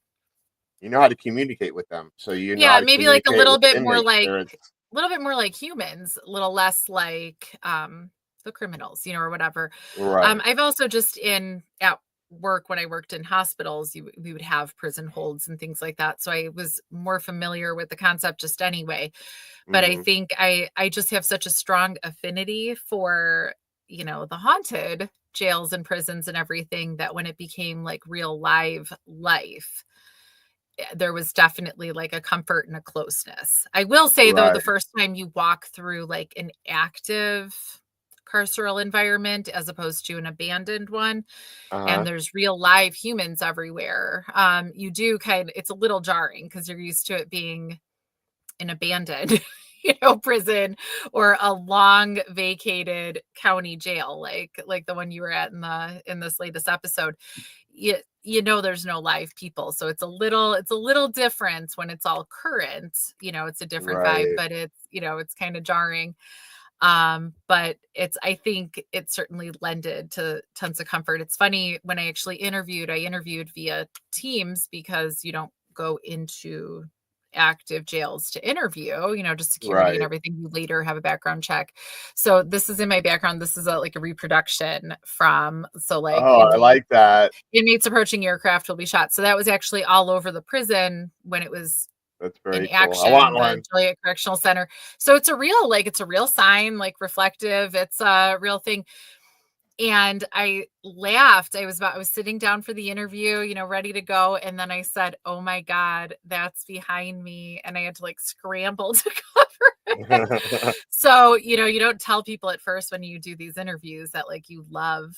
You know how to communicate with them, so you know how Yeah, to maybe like a communicate little with the bit more inmate like spirits. humans, a little less like the criminals, or whatever. Right. I've also just at work when I worked in hospitals, we would have prison holds and things like that. So I was more familiar with the concept just anyway. But I Hmm. think I just have such a strong affinity for, the haunted jails and prisons and everything that when it became like real live life, there was definitely like a comfort and a closeness. I will say though, the Right. first time you walk through like an active carceral environment as opposed to an abandoned one, and Uh-huh. there's real live humans everywhere, you do it's a little jarring because you're used to it being an abandoned prison or a long vacated county jail like the one you were at in this latest episode. There's no live people, so it's a little different when it's all current. It's a different vibe, Right. but it's kind of jarring. But I think it certainly lended to tons of comfort. It's funny, when I interviewed via Teams because you don't go into active jails to interview, just security and Right. everything. You later have a background check. So this is in my background. This is like a reproduction from, so like Oh, I like that. inmates approaching aircraft will be shot. So that was actually all over the prison when it was That's in very cool. I want action, the one. Joliet Correctional Center. So it's a real sign, like reflective. It's a real thing. And I laughed. I was sitting down for the interview, ready to go. And then I said, "Oh my God, that's behind me." And I had to like scramble to cover it. So, you don't tell people at first when you do these interviews that like you love,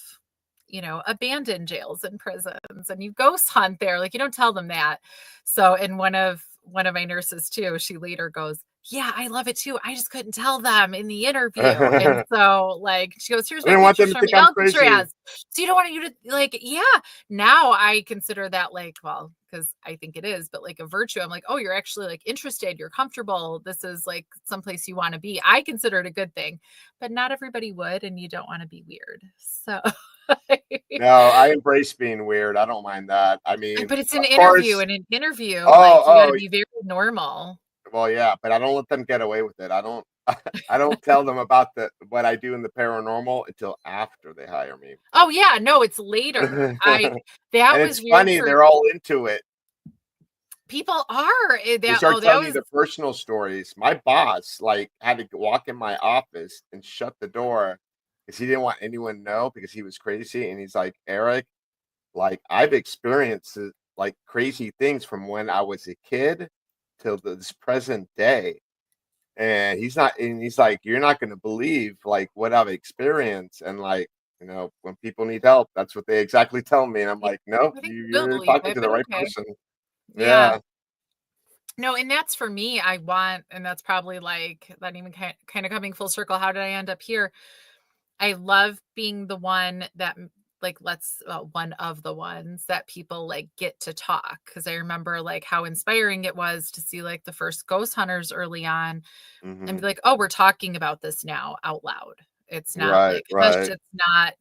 abandoned jails and prisons and you ghost hunt there. Like you don't tell them that. So, and one of my nurses too, she later goes, "Yeah, I love it too. I just couldn't tell them in the interview." And I so like she goes, "Here's my didn't want them pictures to from think I'm crazy. Alcatraz." So you don't want you to like, yeah. Now I consider that like, well, because I think it is, but like a virtue. I'm like, oh, you're actually like interested, you're comfortable. This is like someplace you want to be. I consider it a good thing, but not everybody would, and you don't want to be weird. So No, I embrace being weird. I don't mind that. I mean, but it's an of interview, course. and an interview, Oh, like you got to oh, be very normal. well, yeah, but I don't let them get away with it. I don't. I don't tell them about what I do in the paranormal until after they hire me. Oh yeah, no, it's later. And That was it's weird funny, for they're all into it. people are They that. start Oh, that telling me was the personal stories. My boss, like, had to walk in my office and shut the door because he didn't want anyone to know because he was crazy. And he's like, Eric, like, I've experienced like crazy things from when I was a kid till this present day. And he's like, you're not going to believe like what I've experienced. And like, when people need help, that's what they exactly tell me. And I'm yeah, like, nope, I think you will you're believe talking it, to the but right okay. person. Yeah. Yeah. No, and that's for me. And that's probably like that even kind of coming full circle. How did I end up here? I love being the one that like one of the ones that people like get to talk, because I remember like how inspiring it was to see like the first ghost hunters early on and Hmm. be like, oh, we're talking about this now out loud. It's not Right, like hush, right, it's not,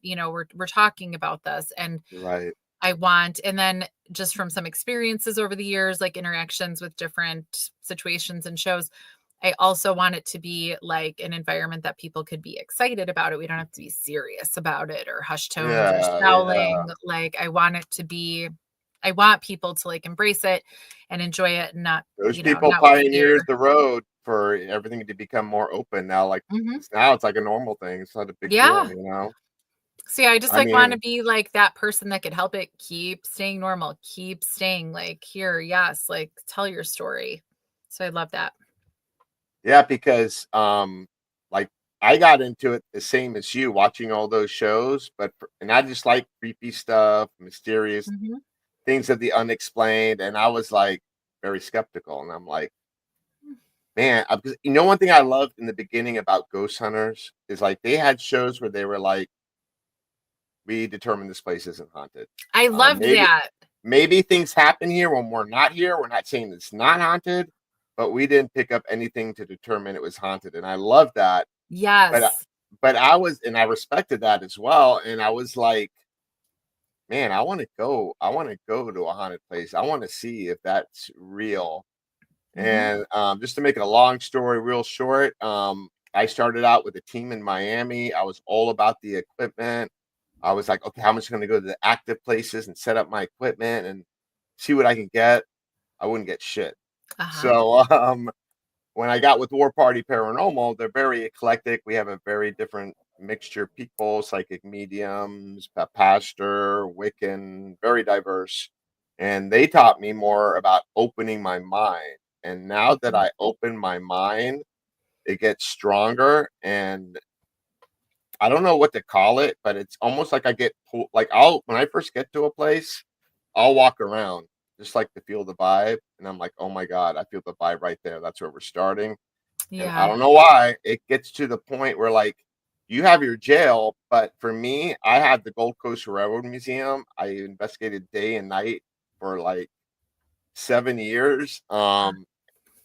we're talking about this. And right. and then just from some experiences over the years, like interactions with different situations and shows, I also want it to be like an environment that people could be excited about it. We don't have to be serious about it or hush tones or Yeah, yeah. scowling. Like I want people to like embrace it and enjoy it and not, Those people not with pioneered fear. the road for everything to become more open now. Like, Mhm. now it's like a normal thing. It's not a big Yeah. deal. So yeah, I just I like want to mean, be like that person that could help it keep staying normal, keep staying like here. Yes. Like tell your story. So I love that. yeah, because like, I got into it the same as you, watching all those shows, and I just like creepy stuff, mysterious Mhm. things of the unexplained, and I was like very skeptical, and I'm like, man, because one thing I loved in the beginning about Ghost Hunters is like they had shows where they were like, we determined this place isn't haunted. I love Maybe that. maybe things happen here when we're not here. We're not saying it's not haunted, but we didn't pick up anything to determine it was haunted. And I love that. But Yes. I respected that as well. And I was like, man, I want to go. I want to go to a haunted place. I want to see if that's real. Mhm. And just to make it a long story real short, I started out with a team in Miami. I was all about the equipment. I was like, okay, how much going to go to the active places and set up my equipment and see what I can get. I wouldn't get shit. Uh-huh. So when I got with War Party Paranormal, they're very eclectic. We have a very different mixture of people, psychic mediums, pastor, Wiccan, very diverse. And they taught me more about opening my mind. And now that Mhm. I open my mind, it gets stronger. And I don't know what to call it, but it's almost like I get pulled. Like when I first get to a place, I'll walk around just like to feel the vibe. And I'm like, oh my God, I feel the vibe right there. That's where we're starting. And I Yeah. don't know why it gets to the point where like you have your jail, but for me, I had the Gold Coast Railroad Museum. I investigated day and night for like 7 years.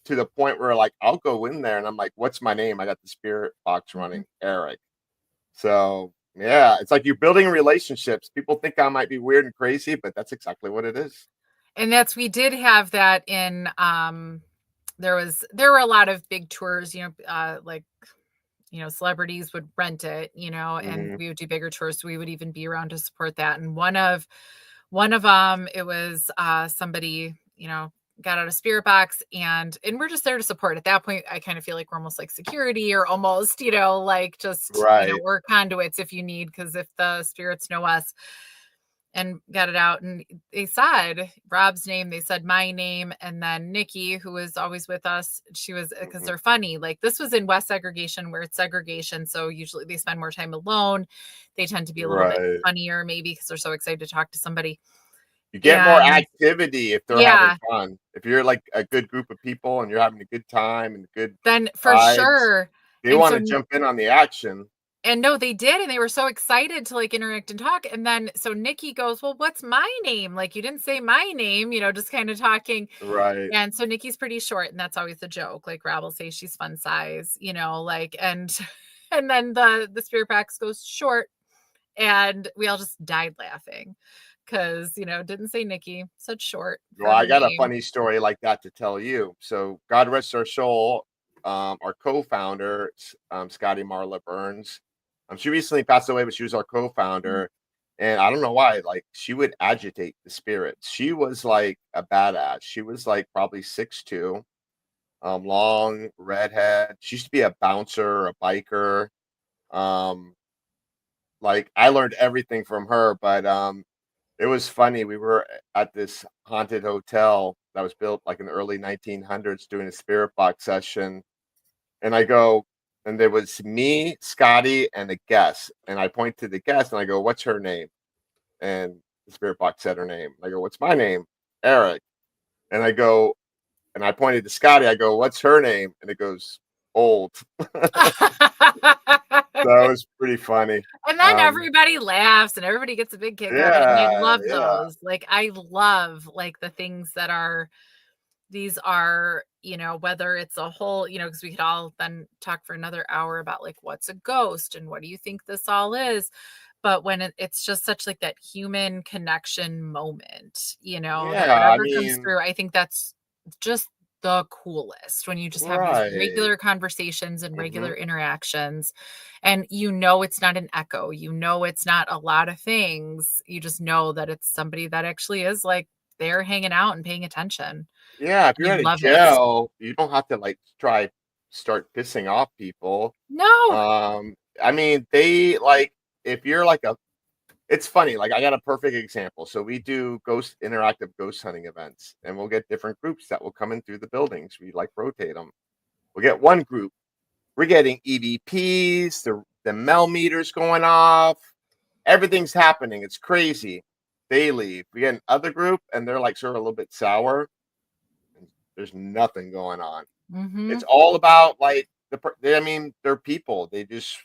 To the point where like I'll go in there and I'm like, what's my name? I got the spirit box Mhm. running, Eric. So yeah, it's like you're building relationships. People think I might be weird and crazy, but that's exactly what it is. And we did have that in there were a lot of big tours, like celebrities would rent it, and Hmm. we would do bigger tours. So we would even be around to support that. And one of them, it was somebody, got out a spirit box and we're just there to support. At that point, I kind of feel like we're almost like security or almost, like just, Right. we're conduits if you need, because if the spirits know us, and got it out. And they said Rob's name, they said my name, and then Nikki, who was always with us, she was, because Hmm. they're funny. Like, this was in West Segregation where it's segregation. So usually they spend more time alone. They tend to be a little bit Right. funnier, maybe because they're so excited to talk to somebody. You get more And activity if they're having yeah, fun. If you're like a good group of people and you're having a good time and good then for vibes, sure. they And want so to jump in on the action. And no, they did, and they were so excited to like interact and talk. And then so Nikki goes, "Well, what's my name? Like you didn't say my name, just kind of talking." Right. And so Nikki's pretty short, and that's always the joke. Like Rob will say she's fun size, like and and then the spirit box goes short, and we all just died laughing because didn't say Nikki, said short Well, for I her got a name. funny story like that to tell you. So God rest her soul, our co-founder, Scotty Marla Burns. She recently passed away, but she was our Mhm. co-founder. And I don't know why, like she would agitate the spirits. She was like a badass. She was like probably 6'2", long redhead. She used to be a bouncer, a biker. Um, like I learned everything from her, but it was funny. We were at this haunted hotel that was built like in the early 1900s doing a spirit box session. And I go, and there was me, Scotty, and a guest. And I point to the guest and I go, what's her name? And the spirit box said her name. I go, what's my name? Eric. And I go, and I pointed to Scotty. I go, what's her name? And it goes, old. So it was pretty funny. And then Um, everybody laughs and everybody gets a big kick out of it. And I yeah, love yeah. those. Like I love like the things that are these are, whether it's a whole, because we could all then talk for another hour about like what's a ghost and what do you think this all is. But when it's just such like that human connection moment, that Yeah, I whatever comes mean, through, I think that's just the coolest when you just have these right. regular conversations and Hmm. regular interactions. And it's not an echo, it's not a lot of things. You just know that it's somebody that actually is like they're hanging out and paying attention. Yeah, if I you're at a love it. jail, you don't have to like start pissing off people. No. I mean, they like if you're like a it's funny, like I got a perfect example. So we do interactive ghost hunting events, and we'll get different groups that will come in through the buildings. We like rotate them. We'll get one group. We're getting EVPs, the Mel meters going off, everything's happening. It's crazy. They leave. We get another group, and they're like sort of a little bit sour. And there's nothing going on. It's Mhm. all about like I mean, they're people. They just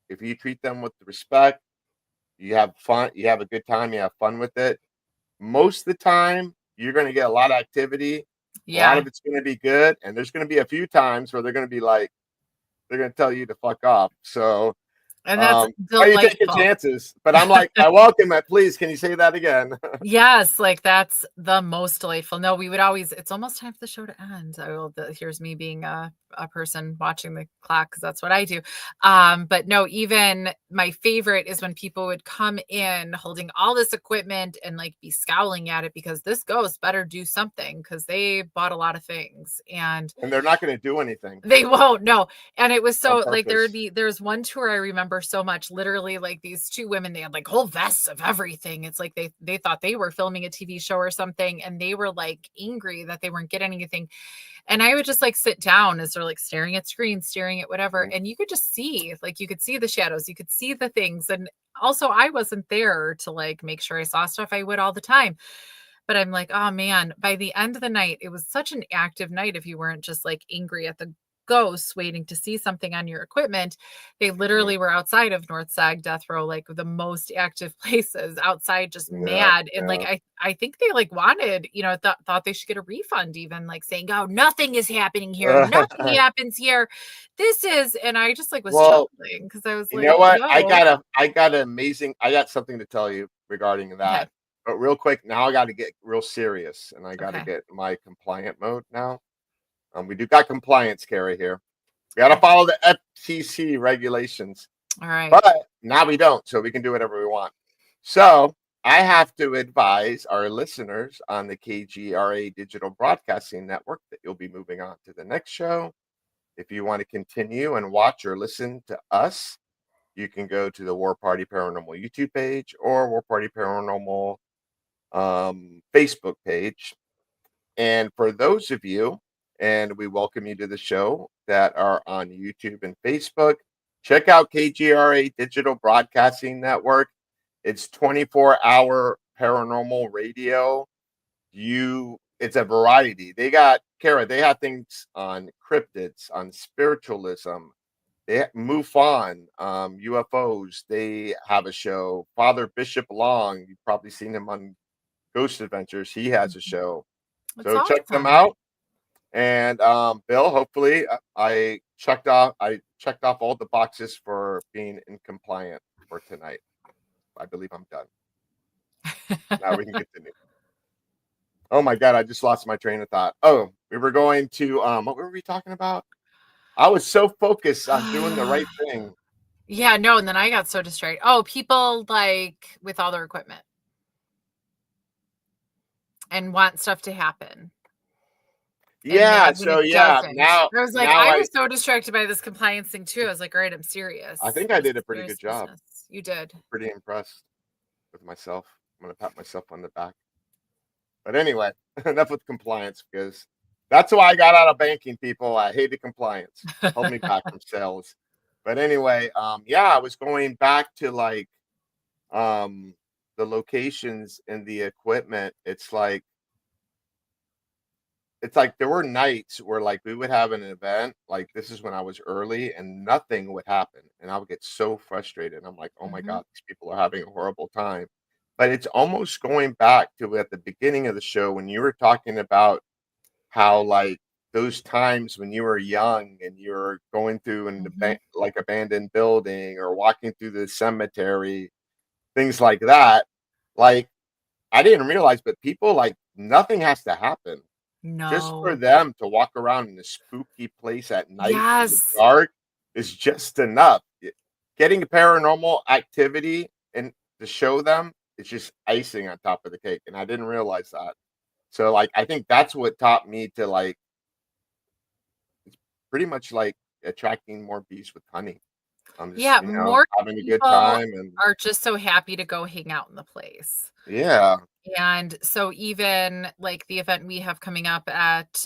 if you treat them with respect, you have fun, you have a good time, you have fun with it. most of the time you're going to get a lot of activity. A lot Yeah. of it's going to be good, and there's going to be a few times where they're going to be like, they're going to tell you to fuck off. So And that's why are you taking delightful. chances? But I'm like, I welcome it. Please, can you say that again? Yes, like that's the most delightful. No, we would always, it's almost time for the show to end. Here's me being a person watching the clock because that's what I do. But no, even my favorite is when people would come in holding all this equipment and like be scowling at it because this ghost better do something because they bought a lot of things and And they're not going to do anything they won't. No. And it was on so like purpose. there's one tour I remember so much, literally like these two women, they had like whole vests of everything. It's like they thought they were filming a TV show or something, and they were like angry that they weren't getting anything. And I would just like sit down as they're like staring at screens, staring at whatever. And you could just see, like you could see the shadows, you could see the things. And also I wasn't there to like make sure I saw stuff. I would all the time. But I'm like, oh man, by the end of the night, it was such an active night. If you weren't just like angry at the ghosts waiting to see something on your equipment, they literally were outside of North Sag Death Row, like the most active places outside, just mad. And like, I think they like wanted, thought they should get a refund, even like saying, oh, nothing is happening here. Nothing happens here. This is, and I just like was chuckling because I was You like, know what? yo. I got something to tell you regarding that. Okay. But real quick, now I got to get real serious, and I got to Okay. get my compliant mode now. We do got compliance, Carrie, here. We got to follow the FTC regulations. All right. But now we don't, so we can do whatever we want. So I have to advise our listeners on the KGRA Digital Broadcasting Network that you'll be moving on to the next show. If you want to continue and watch or listen to us, you can go to the War Party Paranormal YouTube page or War Party Paranormal Facebook page. And for those of you, and we welcome you to the show that are on YouTube and Facebook, check out KGRA Digital Broadcasting Network. It's 24-hour paranormal radio. It's a variety. They have things on cryptids, on spiritualism. They have MUFON, UFOs. They have a show. Father Bishop Long, you've probably seen him on Ghost Adventures. He has a show. That's So check them awesome. out. And Bill, hopefully I checked off all the boxes for being in compliant for tonight. I believe I'm done. Now we can continue. Oh my God, I just lost my train of thought. Oh, we were going to what were we talking about? I was so focused on doing the right thing. Yeah, no, and then I got so distracted. Oh, people like with all their equipment and want stuff to happen. Yeah, so yeah, now I was like, I was so distracted by this compliance thing too. I was like, all right, I'm serious. I think I did a pretty good job. You did. Pretty impressed with myself. I'm gonna pat myself on the back. But anyway, enough with compliance, because that's why I got out of banking, people. I hated compliance. Held me back from sales. But anyway, I was going back to like the locations and the equipment. It's like there were nights where like we would have an event, like this is when I was early, and nothing would happen. And I would get so frustrated. I'm like, oh my God, these people are having a horrible time. But it's almost going back to at the beginning of the show when you were talking about how like those times when you were young and you were going through an like abandoned building or walking through the cemetery, things like that. Like I didn't realize, but people like nothing has to happen. No. Just for them to walk around in a spooky place at night in the dark is just enough. Getting a paranormal activity and to show them, it's just icing on top of the cake. And I didn't realize that. So like I think that's what taught me to like it's pretty much like attracting more bees with honey. I'm just more having a good time and are just so happy to go hang out in the place. Yeah. And so even like the event we have coming up at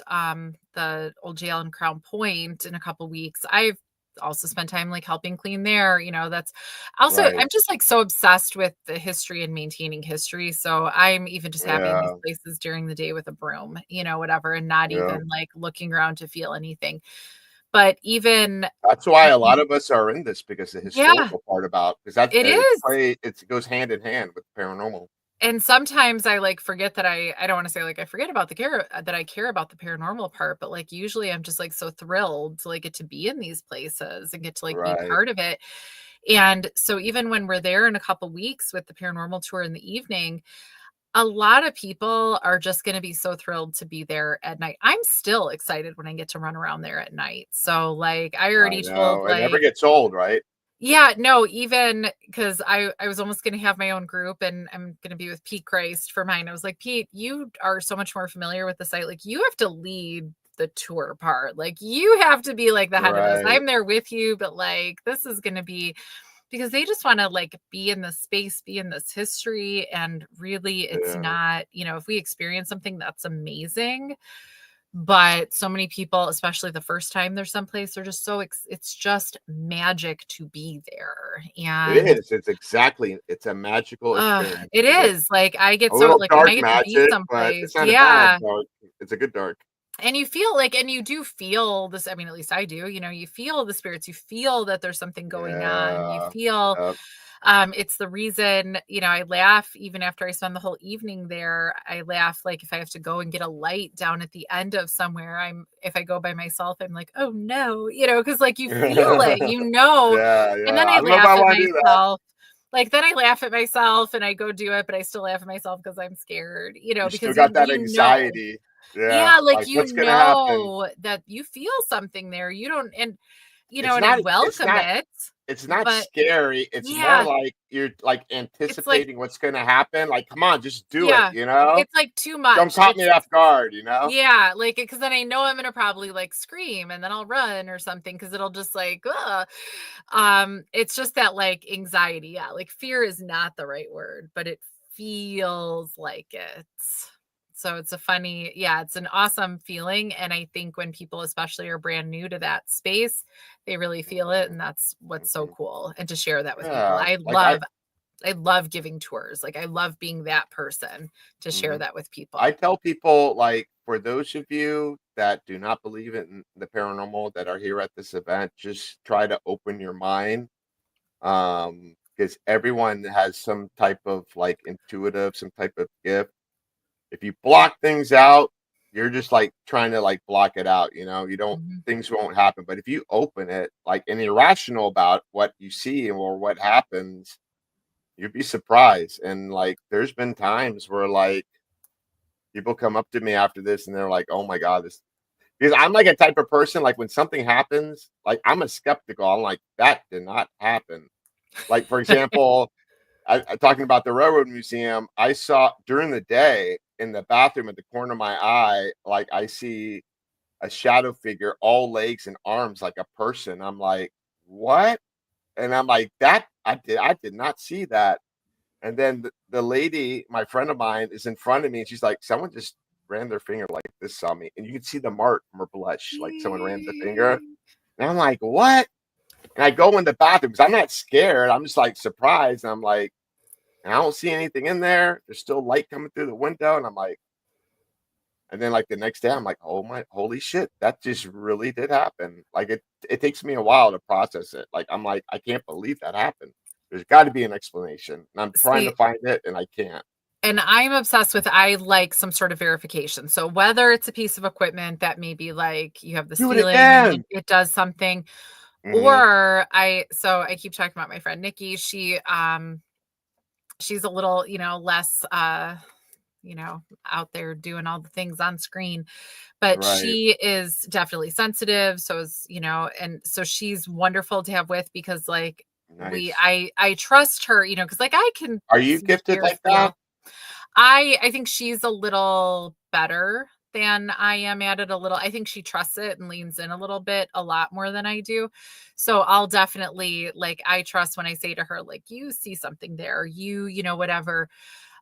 the old jail in Crown Point in a couple weeks, I've also spent time like helping clean there. That's also I'm just like so obsessed with the history and maintaining history. So I'm even just happy in these places during the day with a broom, whatever, and not even like looking around to feel anything. But even that's why a lot of us are in this, because the historical part about because it goes hand in hand with paranormal. And sometimes I like forget that I don't want to say like I forget about the care that I care about the paranormal part, but like usually I'm just like so thrilled to like get to be in these places and get to like be Right. part of it. And so even when we're there in a couple weeks with the paranormal tour in the evening, a lot of people are just going to be so thrilled to be there at night. I'm still excited when I get to run around there at night. So like I I already told know. It never like gets old, right? yeah, no, even because I was almost gonna have my own group and I'm gonna be with Pete Christ for mine. I was like, Pete, you are so much more familiar with the site. Like you have to lead the tour part. Like you have to be like the head of this. Right. I'm there with you, but like this is gonna be because they just want to like be in the space, be in this history. And really it's Yeah. not, if we experience something that's amazing, but so many people, especially the first time they're someplace, they're just so it's just magic to be there. It And is. It's a magical experience. it Like is like I get a so little like when I dark get to be magic, but someplace, it's not a bad yeah. dark. It's a good dark. And you feel like, and you do feel this. I mean, at least I do, you feel the spirits, you feel that there's something going on. You Yeah. feel, Yep. it's the reason, I laugh even after I spend the whole evening there. I laugh like if I have to go and get a light down at the end of somewhere, if I go by myself, I'm like, oh no, because like you feel it, Yeah, and yeah. then I I don't know if laugh I at want to do that. myself. Like then I laugh at myself and I go do it, but I still laugh at myself because I'm scared, You still because got that you know. anxiety. Yeah. Yeah, like Like what's gonna happen? that you feel something there. You don't It's and I not welcome it, it's not but scary. It's more yeah, like you're like it's like anticipating what's gonna happen. Like, come on, just do it, yeah, it's like too Don't much. caught me off guard, Yeah, like because then I know I'm gonna probably like scream and then I'll run or something because it'll just like it's just that like anxiety. Yeah, like fear is not the right word, but it feels like it. So it's an awesome feeling. And I think when people especially are brand new to that space, they really feel it. And that's what's so Mhm. cool. And to share that with people. Yeah. Like I love giving tours. Like I love being that person to share mhm. that with I people. tell people, like, for those of you that do not believe in the paranormal that are here at this event, just try to open your mind. Because everyone has some type of like intuitive, some type of gift. If you block things out, you're just like trying to like block it out, you don't Mhm. things won't happen. But if you open it, like and you're rational about what you see or what happens, you'd be surprised. And like there's been times where like people come up to me after this and they're like, "Oh my god, this," because I'm like a type of person like when something happens, like I'm a skeptical. I'm like, that did not happen. Like for example, talking about the Railroad Museum, I saw during the day in the bathroom at the corner of my eye, like I see a shadow figure, all legs and arms, like a person. I'm like, what? And I'm like, that I did not see that. And then the lady, my friend of mine, is in front of me, and she's like, someone just ran their finger like this on me, and you can see the mark from her blush, like someone ran the finger. And I'm like, what? And I go in the bathroom because I'm not scared. I'm just like surprised. And I'm like, and I don't see anything in there. There's still light coming through the window. And I'm like, and then like the next day, I'm like, oh my, holy shit, that just really did happen. Like it takes me a while to process it. Like I'm like, I can't believe that happened. There's got to be an explanation. And I'm trying to See, find it and I can't. and I'm obsessed with I like some sort of verification. So whether it's a piece of equipment that maybe like you have this Do it feeling and again. it does something, Hmm. or I keep talking about my friend Nikki. She's a little, less out there doing all the things on screen, but Right. she is definitely sensitive. So and so she's wonderful to have with because like Nice. I trust her, because like I can Are you see, gifted hear, like that? feel. I think she's a little better than I am at it a little. I think she trusts it and leans in a little bit, a lot more than I do. So I'll definitely like I trust when I say to her, like, you see something there, whatever.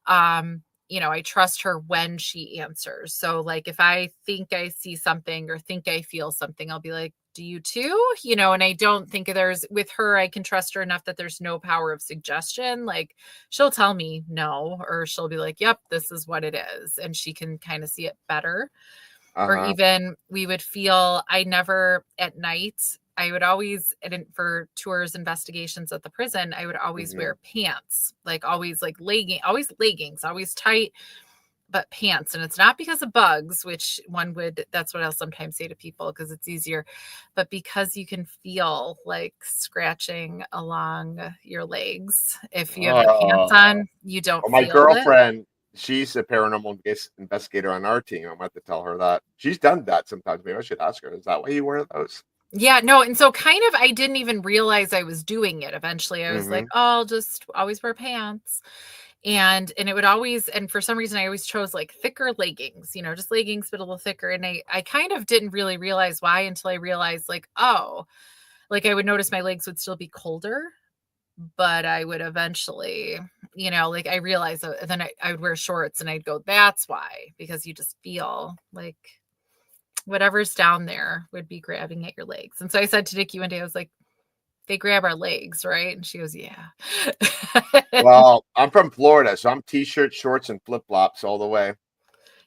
I trust her when she answers. So like if I think I see something or think I feel something, I'll be like, do you too? And I don't think there's with her, I can trust her enough that there's no power of suggestion. Like she'll tell me no, or she'll be like, yep, this is what it is. And she can kind of see it better. Or Uh-huh. even we would feel I never at night, I would always, for tours, investigations at the prison, I would always Mhm. wear pants, like always like leggings, always tight, but pants. And it's not because of bugs, which that's what I'll sometimes say to people because it's easier, but because you can feel like scratching along your legs. If you have the pants on, you don't My feel it. girlfriend, she's a paranormal investigator on our team. I'm about to tell her that. She's done that sometimes. Maybe I should ask her, is that why you wear those? Yeah, no. And so kind of, I didn't even realize I was doing it. Eventually I was like, Mhm. oh, I'll just always wear pants. And it would always, and for some reason I always chose like thicker leggings, just leggings, but a little thicker. And I kind of didn't really realize why until I realized like, oh, like I would notice my legs would still be colder, but I would eventually, like I realized then I would wear shorts and I'd go, that's why, because you just feel like whatever's down there would be grabbing at your legs. And so I said to Nikki one day, I was like, they grab our legs, right? And she goes, yeah. Well, I'm from Florida, so I'm t-shirt, shorts, and flip-flops all the way.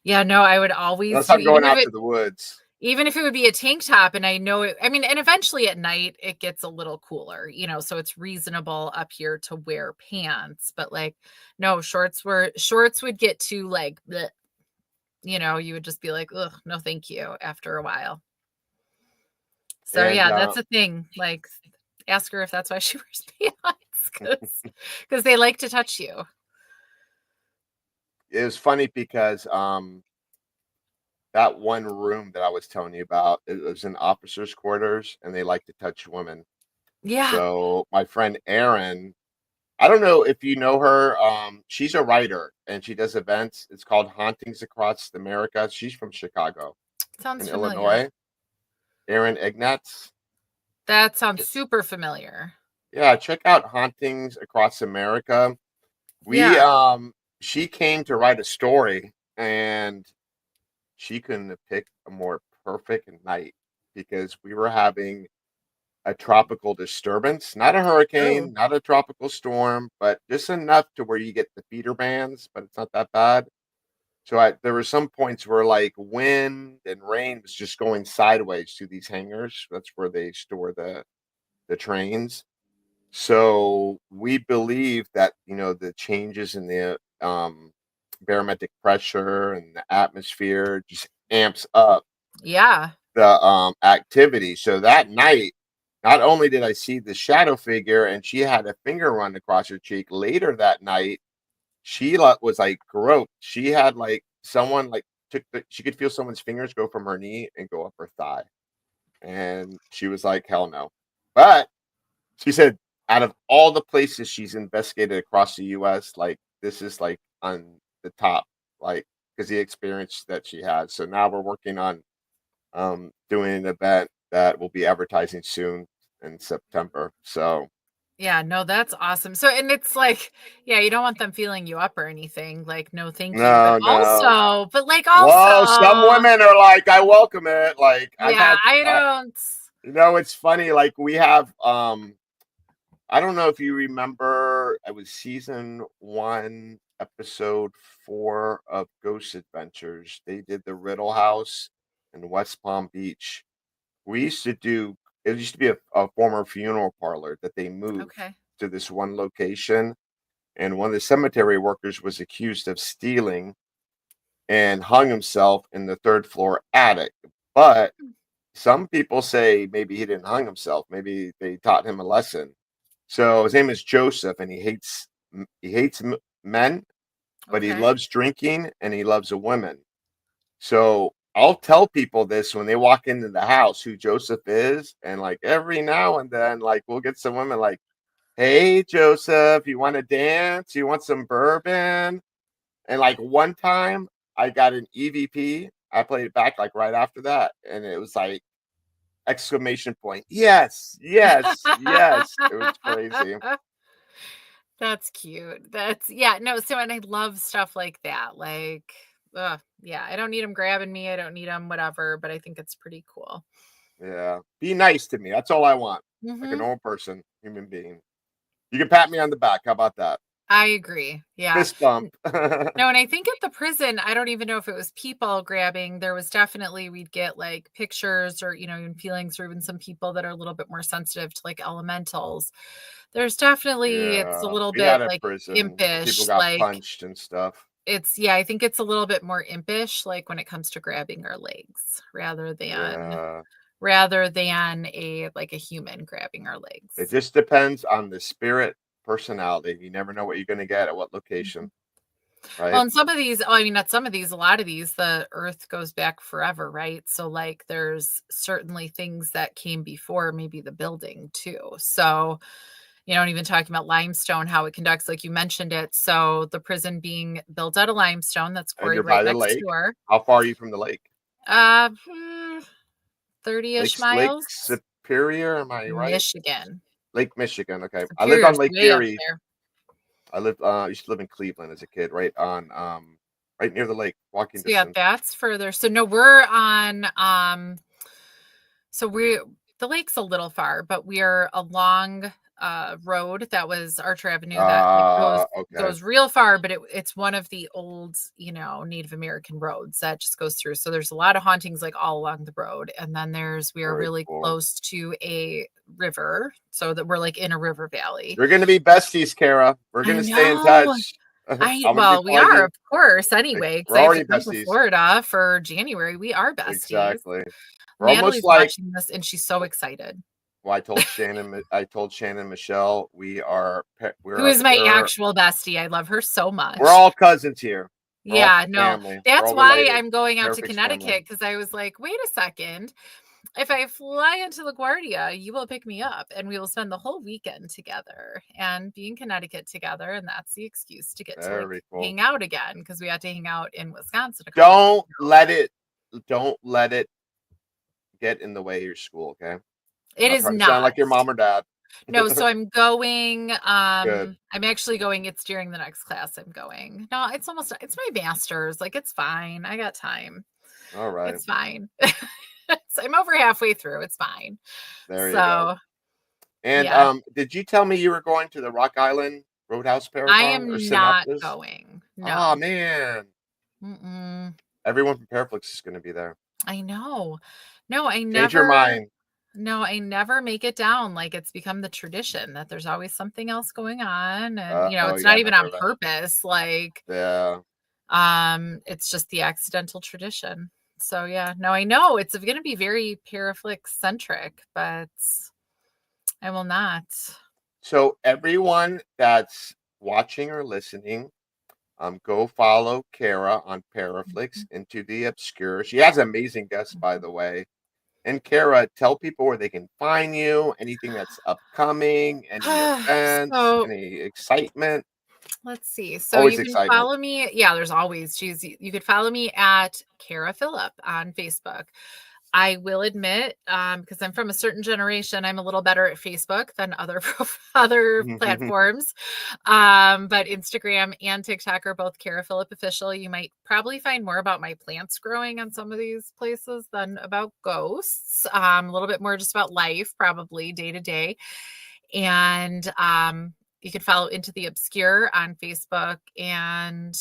Yeah, no, I would always Unless do, I'm going out to the woods. even if it would be a tank top. And I know and eventually at night it gets a little cooler, so it's reasonable up here to wear pants, but like, no, shorts would get too like, bleh, you would just be like, ugh, no, thank you after a while. So And yeah, that's a thing. Like, ask her if that's why she wears pants, because they like to touch you. it was funny because that one room that I was telling you about, it was in officers' quarters, and they like to touch women. Yeah. So my friend Erin, I don't know if you know her. She's a writer and she does events. It's called Hauntings Across America. She's from Chicago Sounds in familiar. Illinois. Erin Ignatz. That sounds super familiar. Yeah, check out Hauntings Across America. We Yeah. she came to write a story and she couldn't have picked a more perfect night because we were having a tropical disturbance, not a Oh, hurricane, not a tropical storm, but just enough to where you get the feeder bands, but it's not that bad. So there were some points where like wind and rain was just going sideways to these hangars. That's where they store the trains. So we believe that the changes in the barometric pressure and the atmosphere just amps up yeah. the activity. So that night, not only did I see the shadow figure and she had a finger run across her cheek, later that night, she was like groped. She had like someone like she could feel someone's fingers go from her knee and go up her thigh. And she was like, hell no. But she said out of all the places she's investigated across the US, like this is like on the top, like because the experience that she had. So now we're working on doing an event that will be advertising soon in September. So Yeah, no, that's awesome. So, and it's like, yeah, you don't want them feeling you up or anything. Like, no, thank you. But no, no. Well, some also, women are like, I welcome it. Like yeah, I don't. it's funny. Like we have, I don't know if you remember, it was season 1, episode 4 of Ghost Adventures. They did the Riddle House in West Palm Beach. We used to do, it used to be a former funeral parlor that they moved Okay. to this one location. And one of the cemetery workers was accused of stealing and hung himself in the third floor attic. But some people say maybe he didn't hang himself. Maybe they taught him a lesson. So his name is Joseph, and he hates men, but he Okay. loves drinking and he loves a woman. So I'll tell people this when they walk into the house who Joseph is, and like every now and then, like we'll get some women like, "Hey, Joseph, you want to dance? You want some bourbon?" And like one time, I got an EVP. I played it back like right after that, and it was like exclamation point! Yes, yes, yes! It was crazy. That's cute. Yeah, no, so, and I love stuff like that. Like, yeah, I don't need them grabbing me. I don't need them, whatever, but I think it's pretty cool. Yeah, be nice to me. That's all I want. Like a Hmm. normal person, human being. You can pat me on the back. How about that? I agree. Yeah. Fist bump. No, and I think at the prison, I don't even know if it was people grabbing. There was definitely, we'd get like pictures or, even feelings, or even some people that are a little bit more sensitive to like elementals. There's definitely, it's a Yeah, little we had bit a like prison. People impish. got Like punched and stuff. I think it's a little bit more impish, like when it comes to grabbing our legs Yeah, rather than a human grabbing our it legs. just depends on the spirit, personality. You never know what you're going to get at what location, Well, right? and some of these, I mean, not some of these, a lot of these, the earth goes back forever, right? So, like, there's certainly things that came before maybe the building too. So, and even talking about limestone, how it conducts, like you mentioned it. So, the prison being built out of limestone, that's And you're quarried right by the next lake. door. How far are you from the lake? Uh, 30-ish Lake miles. Superior, am I right? Michigan. Lake Michigan. Okay, I lived on Superior's Lake way up Erie. there. I used to live in Cleveland as a kid, right right near the lake, walking So yeah, distance. that's further. So no, we're on so the lake's a little far, but we're along road that was Archer Avenue that like Okay, goes real far, but it's one of the old, Native American roads that just goes through. So there's a lot of hauntings like all along the road. And then we are very really cool. close to a river, so that we're like in a river valley. We're gonna be besties, Kara. We're I gonna stay in know. touch. I'm gonna be We calling are, you. of course, anyway, because We're I have to already come to besties. Florida for January. We are besties. Exactly. We're almost Natalie's like. watching this and she's so excited. Well, I told Shannon Michelle we are Who is my actual bestie. I love her so much. we're all cousins here. We're all Yeah, no, family. We're that's all why related. I'm going out to Paraflixx family. Connecticut, because I was like, wait a second. If I fly into LaGuardia, you will pick me up and we will spend the whole weekend together and be in Connecticut together. And that's the excuse to get to Very cool. hang out again, because we had to hang out in Wisconsin. Don't let it get in the way of your school, okay? It is Sound not. like your mom or dad. No, so I'm going, Good. I'm actually going, it's during the next class I'm going. No, it's my master's. Like, it's fine. I got time. All right. It's fine. I'm over halfway through. It's fine. There you go. So, And yeah. did you tell me you were going to the Rock Island Roadhouse I Paragon or am not Synopsis? going. Oh No. man. Mm-mm. Everyone from Paraflixx is going to be there. I know. No, I Change your mind. No, I never make it down. Like, it's become the tradition that there's always something else going on. And, it's not even on purpose. Like, Yeah. it's just the accidental tradition. So yeah, no, I know it's going to be very Paraflixx centric, but I will not. So everyone that's watching or listening, go follow Kara on Paraflixx Into the Obscure. She has amazing guests, by the way. And Kara, tell people where they can find you, anything that's upcoming, any events, any excitement. Let's see. So Always you can excitement. follow me. Yeah, there's always. You could follow me at Kara Phillip on Facebook. I will admit, because I'm from a certain generation, I'm a little better at Facebook than other platforms. But Instagram and TikTok are both Kara Phillip Official. You might probably find more about my plants growing on some of these places than about ghosts. A little bit more just about life, probably day to day. And you can follow Into the Obscure on Facebook and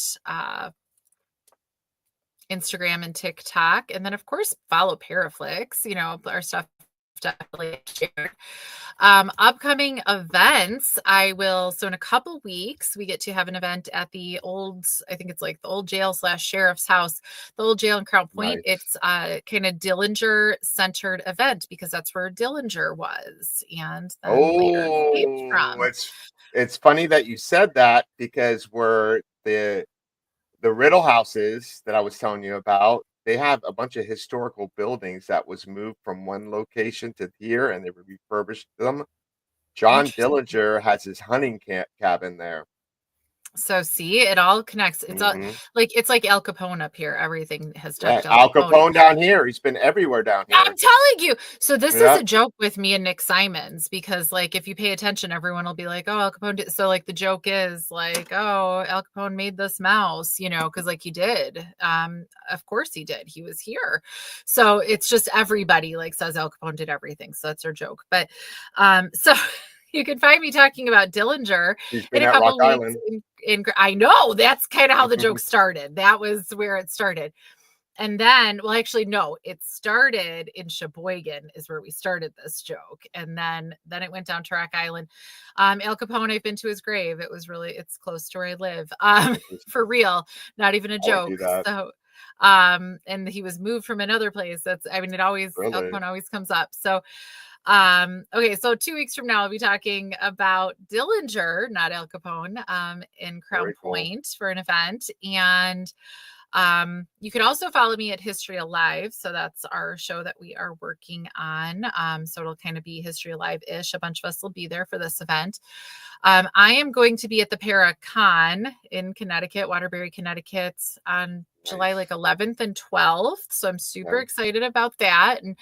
Instagram and TikTok. And then, of course, follow Paraflixx. Our stuff definitely shared. Upcoming events, so in a couple weeks, we get to have an event at I think it's like the old jail / sheriff's house, the old jail in Crown Point. Nice. It's a kind of Dillinger centered event because that's where Dillinger was and then later escaped from. It's funny that you said that, because where the Riddle houses that I was telling you about, they have a bunch of historical buildings that was moved from one location to here, and they refurbished them. John Dillinger has his hunting cabin there. So see, it all connects. It's it's like Al Capone up here. Everything has touched Al Capone down here. He's been everywhere down here. I'm telling you. So this is a joke with me and Nick Simons, because like if you pay attention, everyone will be like, "Oh, Al Capone did." So like the joke is like, "Oh, Al Capone made this mouse," because like he did. Of course he did. He was here. So it's just everybody like says Al Capone did everything. So that's our joke. But so You can find me talking about Dillinger He's in been a at Rock couple weeks. Island. I know that's kind of how the joke started. That was where it started. And then, well, actually, no, it started in Sheboygan is where we started this joke. And then it went down to Rock Island. Al Capone, I've been to his grave. It's close to where I live. For real, not even a I would joke. do that. So, and he was moved from another place. Al Really? Capone always comes up. So, okay, so 2 weeks from now, I'll be talking about Dillinger, not Al Capone, in Crown Very cool. Point for an event. And you can also follow me at History Alive. So that's our show that we are working on. So it'll kind of be History Alive-ish. A bunch of us will be there for this event. I am going to be at the Paracon in Connecticut, Waterbury, Connecticut on July like 11th and 12th. So I'm super excited about that. And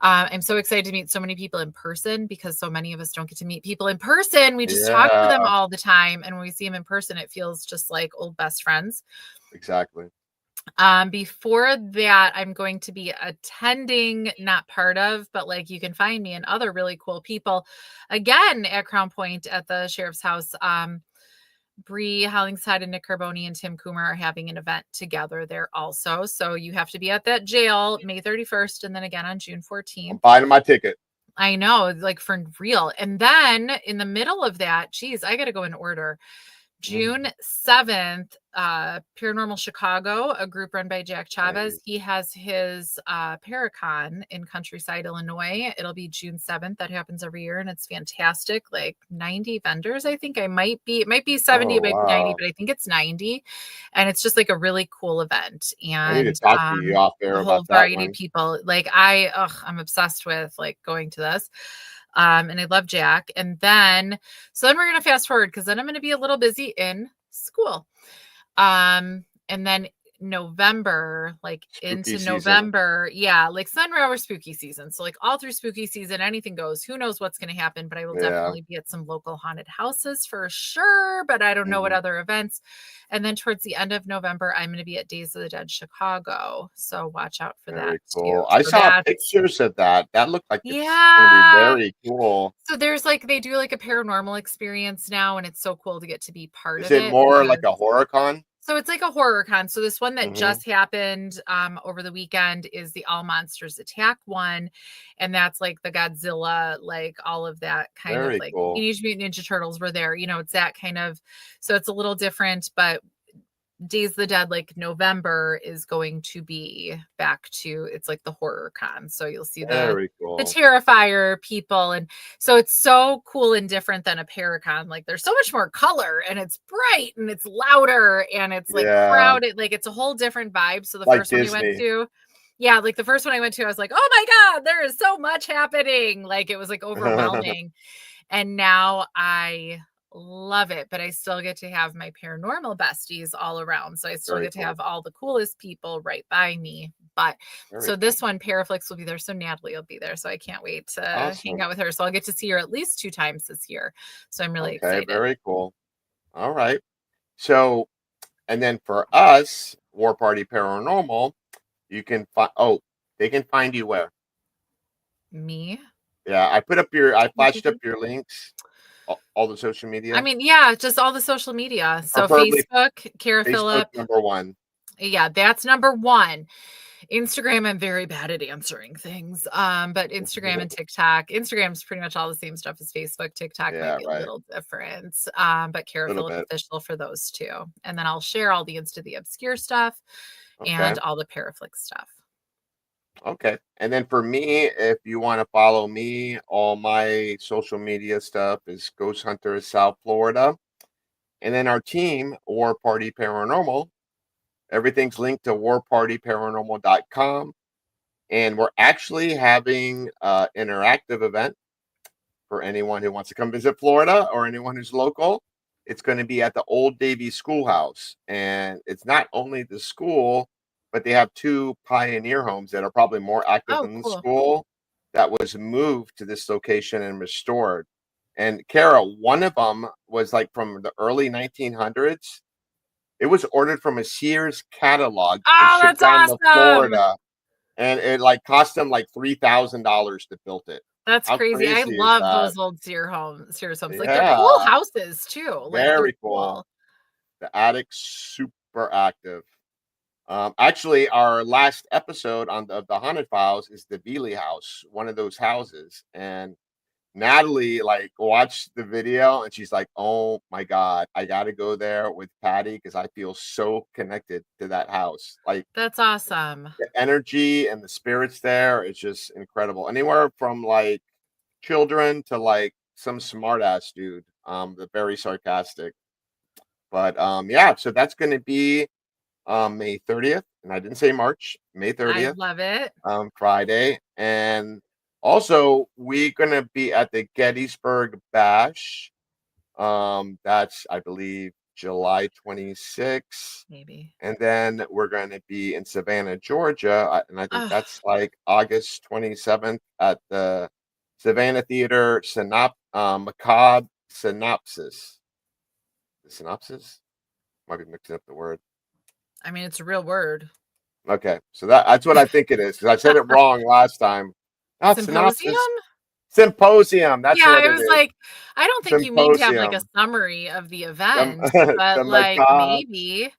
I'm so excited to meet so many people in person because so many of us don't get to meet people in person. We just talk to them all the time. And when we see them in person, it feels just like old best friends. Exactly. Before that, I'm going to be attending, not part of, but like you can find me and other really cool people again at Crown Point at the Sheriff's House. Bree Hollingshead and Nick Carboni and Tim Coomer are having an event together there also. So you have to be at that jail May 31st and then again on June 14th. I'm buying my ticket. I know, like for real. And then in the middle of that, geez, I got to go in order. June 7th, Paranormal Chicago, a group run by Jack Chavez. Nice. He has his Paracon in Countryside, Illinois. It'll be June 7th. That happens every year, and it's fantastic. Like 90 vendors, I think. It might be 70, it might be 90, but I think it's 90. And it's just like a really cool event. And I need to talk to you off there a about whole that variety one. of people. Like I'm obsessed with like going to this. And I love Jack. And then we're going to fast forward because then I'm going to be a little busy in school. And then November, like Spooky into season. November. Yeah. Like Sunray Hour spooky season. So like all through spooky season, anything goes, who knows what's going to happen, but I will definitely be at some local haunted houses for sure, but I don't know what other events. And then towards the end of November, I'm going to be at Days of the Dead, Chicago. So watch out for Very that cool. too. I So saw pictures of that. That looked like it's going to be very cool. So there's like, they do like a paranormal experience now, and it's so cool to get to be part of Is it. it more like a horror con? So it's like a horror con. So this one that just happened over the weekend is the All Monsters Attack one. And that's like the Godzilla, like all of that kind Very of like cool. Teenage Mutant Ninja Turtles were there. You know, it's that kind of, so it's a little different, but Days of the Dead, like November is going to be back to, it's like the horror con. So you'll see Very cool. the Terrifier people. And so it's so cool and different than a Paracon. Like there's so much more color and it's bright and it's louder and it's like crowded. Like it's a whole different vibe. So the Like first one Disney. we went to, like the first one I went to, I was like, oh my God, there is so much happening. Like it was like overwhelming. And now I love it, but I still get to have my paranormal besties all around. So I still get to have all the coolest people right by me. But this one, Paraflixx will be there. So Natalie will be there. So I can't wait to hang out with her. So I'll get to see her at least 2 times this year. So I'm really excited. Very cool. All right. So, and then for us, War Party Paranormal, you can find, they can find you where? Me? Yeah, I flashed up your links. All the social media. I mean, just all the social media. So Facebook, Kara Phillip. Number 1. Yeah, that's number 1. Instagram, I'm very bad at answering things. But Instagram and TikTok. Instagram's pretty much all the same stuff as Facebook. TikTok might be a little different. But Kara Phillip official for those 2. And then I'll share all the Into the Obscure stuff and all the Paraflixx stuff. Okay. And then for me, if you want to follow me, all my social media stuff is Ghost Hunter South Florida. And then our team, War Party Paranormal, everything's linked to warpartyparanormal.com. And we're actually having an interactive event for anyone who wants to come visit Florida or anyone who's local. It's going to be at the Old Davie Schoolhouse. And it's not only the school, but they have 2 pioneer homes that are probably more active than the school that was moved to this location and restored. And Kara, one of them was like from the early 1900s. It was ordered from a Sears catalog and shipped down to Florida. And it like cost them like $3,000 to build it. That's How crazy. I crazy is love that? those old Sears homes. Like they're cool Yeah, houses too. Like they're very cool. cool. The attic's super active. Actually, our last episode on the Haunted Files is the Beely house, one of those houses. And Natalie like watched the video and she's like, "Oh my God, I got to go there with Patty because I feel so connected to that house. Like That's awesome. the energy and the spirits there is just incredible. Anywhere from like children to like some smart ass dude, the very sarcastic. But yeah, so that's going to be May 30th, and I didn't say March, May I 30th, love it. Friday. And also, we're going to be at the Gettysburg Bash. That's, I believe, July 26th. Maybe. And then we're going to be in Savannah, Georgia. And I think Ugh. that's like August 27th at the Savannah Theater Macabre Synopsis. The Synopsis? Might be mixing up the word. I mean, it's a real word. Okay, so that's what I think it is because I said it wrong last time. Not Symposium? synopsis, symposium. That's Yeah, what I it was is. like, I don't think you mean to have like a Symposium. summary of the The, event, but the like macabre. maybe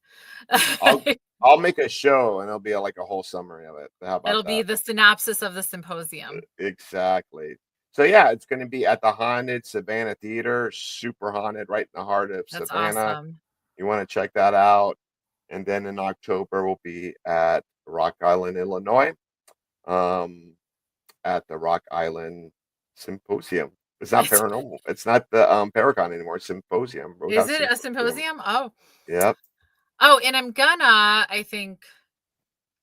I'll make a show and it'll be like a whole summary of it. How about it'll be that? the synopsis of the symposium. Exactly. So yeah, it's going to be at the haunted Savannah Theater, super haunted, right in the heart of That's Savannah. awesome. You want to check that out. And then in October, we'll be at Rock Island, Illinois, at the Rock Island Symposium. It's not paranormal. It's not the Paracon anymore. It's Symposium. Is it a symposium? Oh. Yep. Oh, and I'm gonna, I think,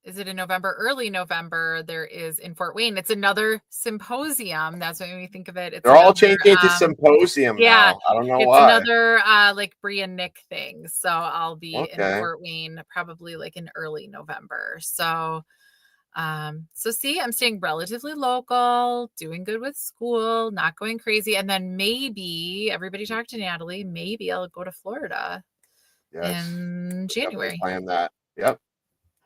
is it in November? Early November, there is in Fort Wayne. It's another symposium. That's what made me think of it. It's They're all another, changing to Symposium yeah, now. I don't know it's why. another like Brie and Nick thing. So I'll be in Okay. Fort Wayne probably like in early November. So so see, I'm staying relatively local, doing good with school, not going crazy. And then maybe everybody talk to Natalie. Maybe I'll go to Florida Yes. in Definitely January. plan that. Yep.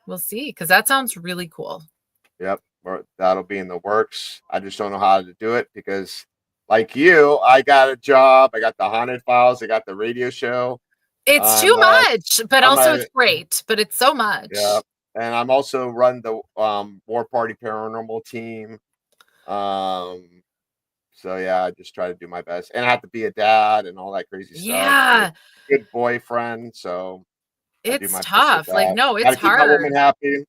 We'll see, because that sounds really cool. Yep. That'll be in the works. I just don't know how to do it because, like you, I got a job. I got the Haunted Files. I got the radio show. It's too much, but also it's great. But it's so much. Yeah. And I'm also run the War Party Paranormal team. So yeah, I just try to do my best, and I have to be a dad and all that crazy stuff. Yeah, good boyfriend. So I do my it's best with tough. Like, that. no, it's Gotta keep my hard. woman happy.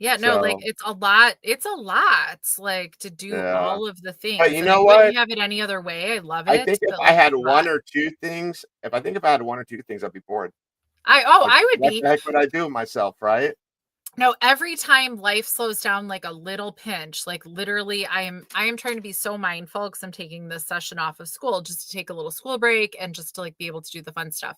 Yeah, no, like So it's a lot. It's a lot, like to do yeah. all of the things. But you And know I what? wouldn't have it any other way. I love I it. think if but I like had it's a one lot. or two things, I'd be bored. I would What be. the heck would I do with myself, right? No, every time life slows down like a little pinch, like literally I am trying to be so mindful because I'm taking this session off of school just to take a little school break and just to like be able to do the fun stuff.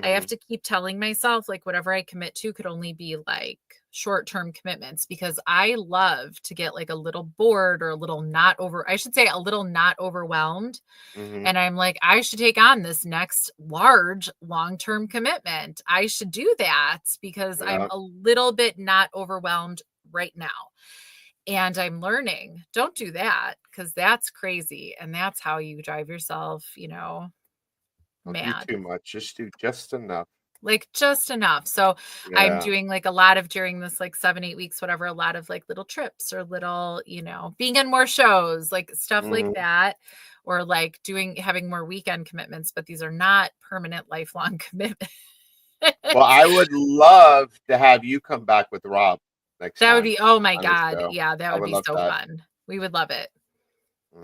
I have Mhm. to keep telling myself like whatever I commit to could only be like short-term commitments because I love to get like a little bored or a little not overwhelmed. Mhm. And I'm like, I should take on this next large long-term commitment. I should do that because I'm Yeah. a little bit not overwhelmed right now. And I'm learning, don't do that because that's crazy. And that's how you drive yourself, Don't do mad. too much. Just do just enough. Like just enough. So I'm Yeah. doing like a lot of during this like 7-8 weeks, whatever, a lot of like little trips or little, being in more shows, like stuff like Mhm. that, or like having more weekend commitments, but these are not permanent lifelong commitments. Well, I would love to have you come back with Rob next That would time be, oh my on the God. show. Yeah, that I would would be love so that. fun. We would love it.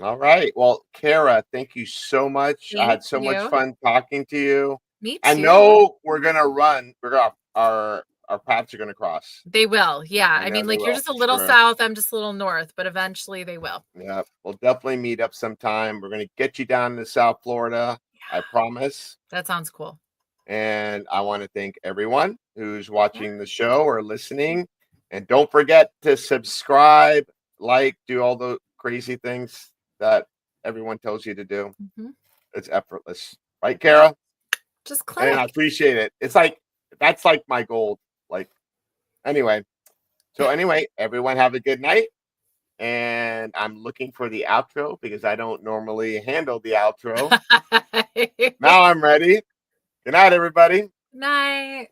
All right. Well, Kara, thank you so much. I Thank had so much you. fun talking to you. Me I too. know we're gonna run. Our paths are gonna cross. They will. Yeah. I I know mean, they like you're will just a for little sure. south. I'm just a little north, but eventually they will. Yeah, we'll definitely meet up sometime. We're gonna get you down to South Florida. I promise. That sounds cool. And I want to thank everyone who's watching the show or listening. And don't forget to subscribe, like, do all the crazy things that everyone tells you to do. Mhm. It's effortless. Right, Kara? Just And I click. appreciate it. It's like, that's like my goal. Like, anyway. So, anyway, everyone have a good night. and I'm looking for the outro because I don't normally handle the outro. Now I'm ready. Good night, everybody. Night.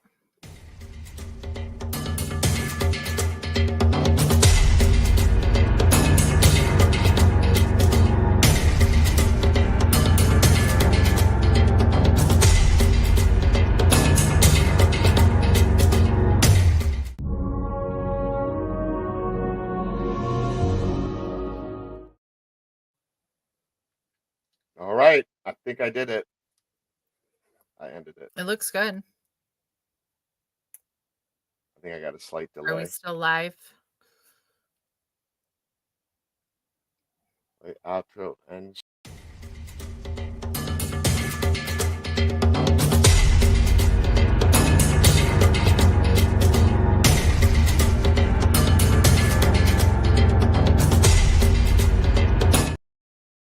All right. I think I did it. I ended it. It looks good. I think I got a slight Are we delay. still live? Wait, outro and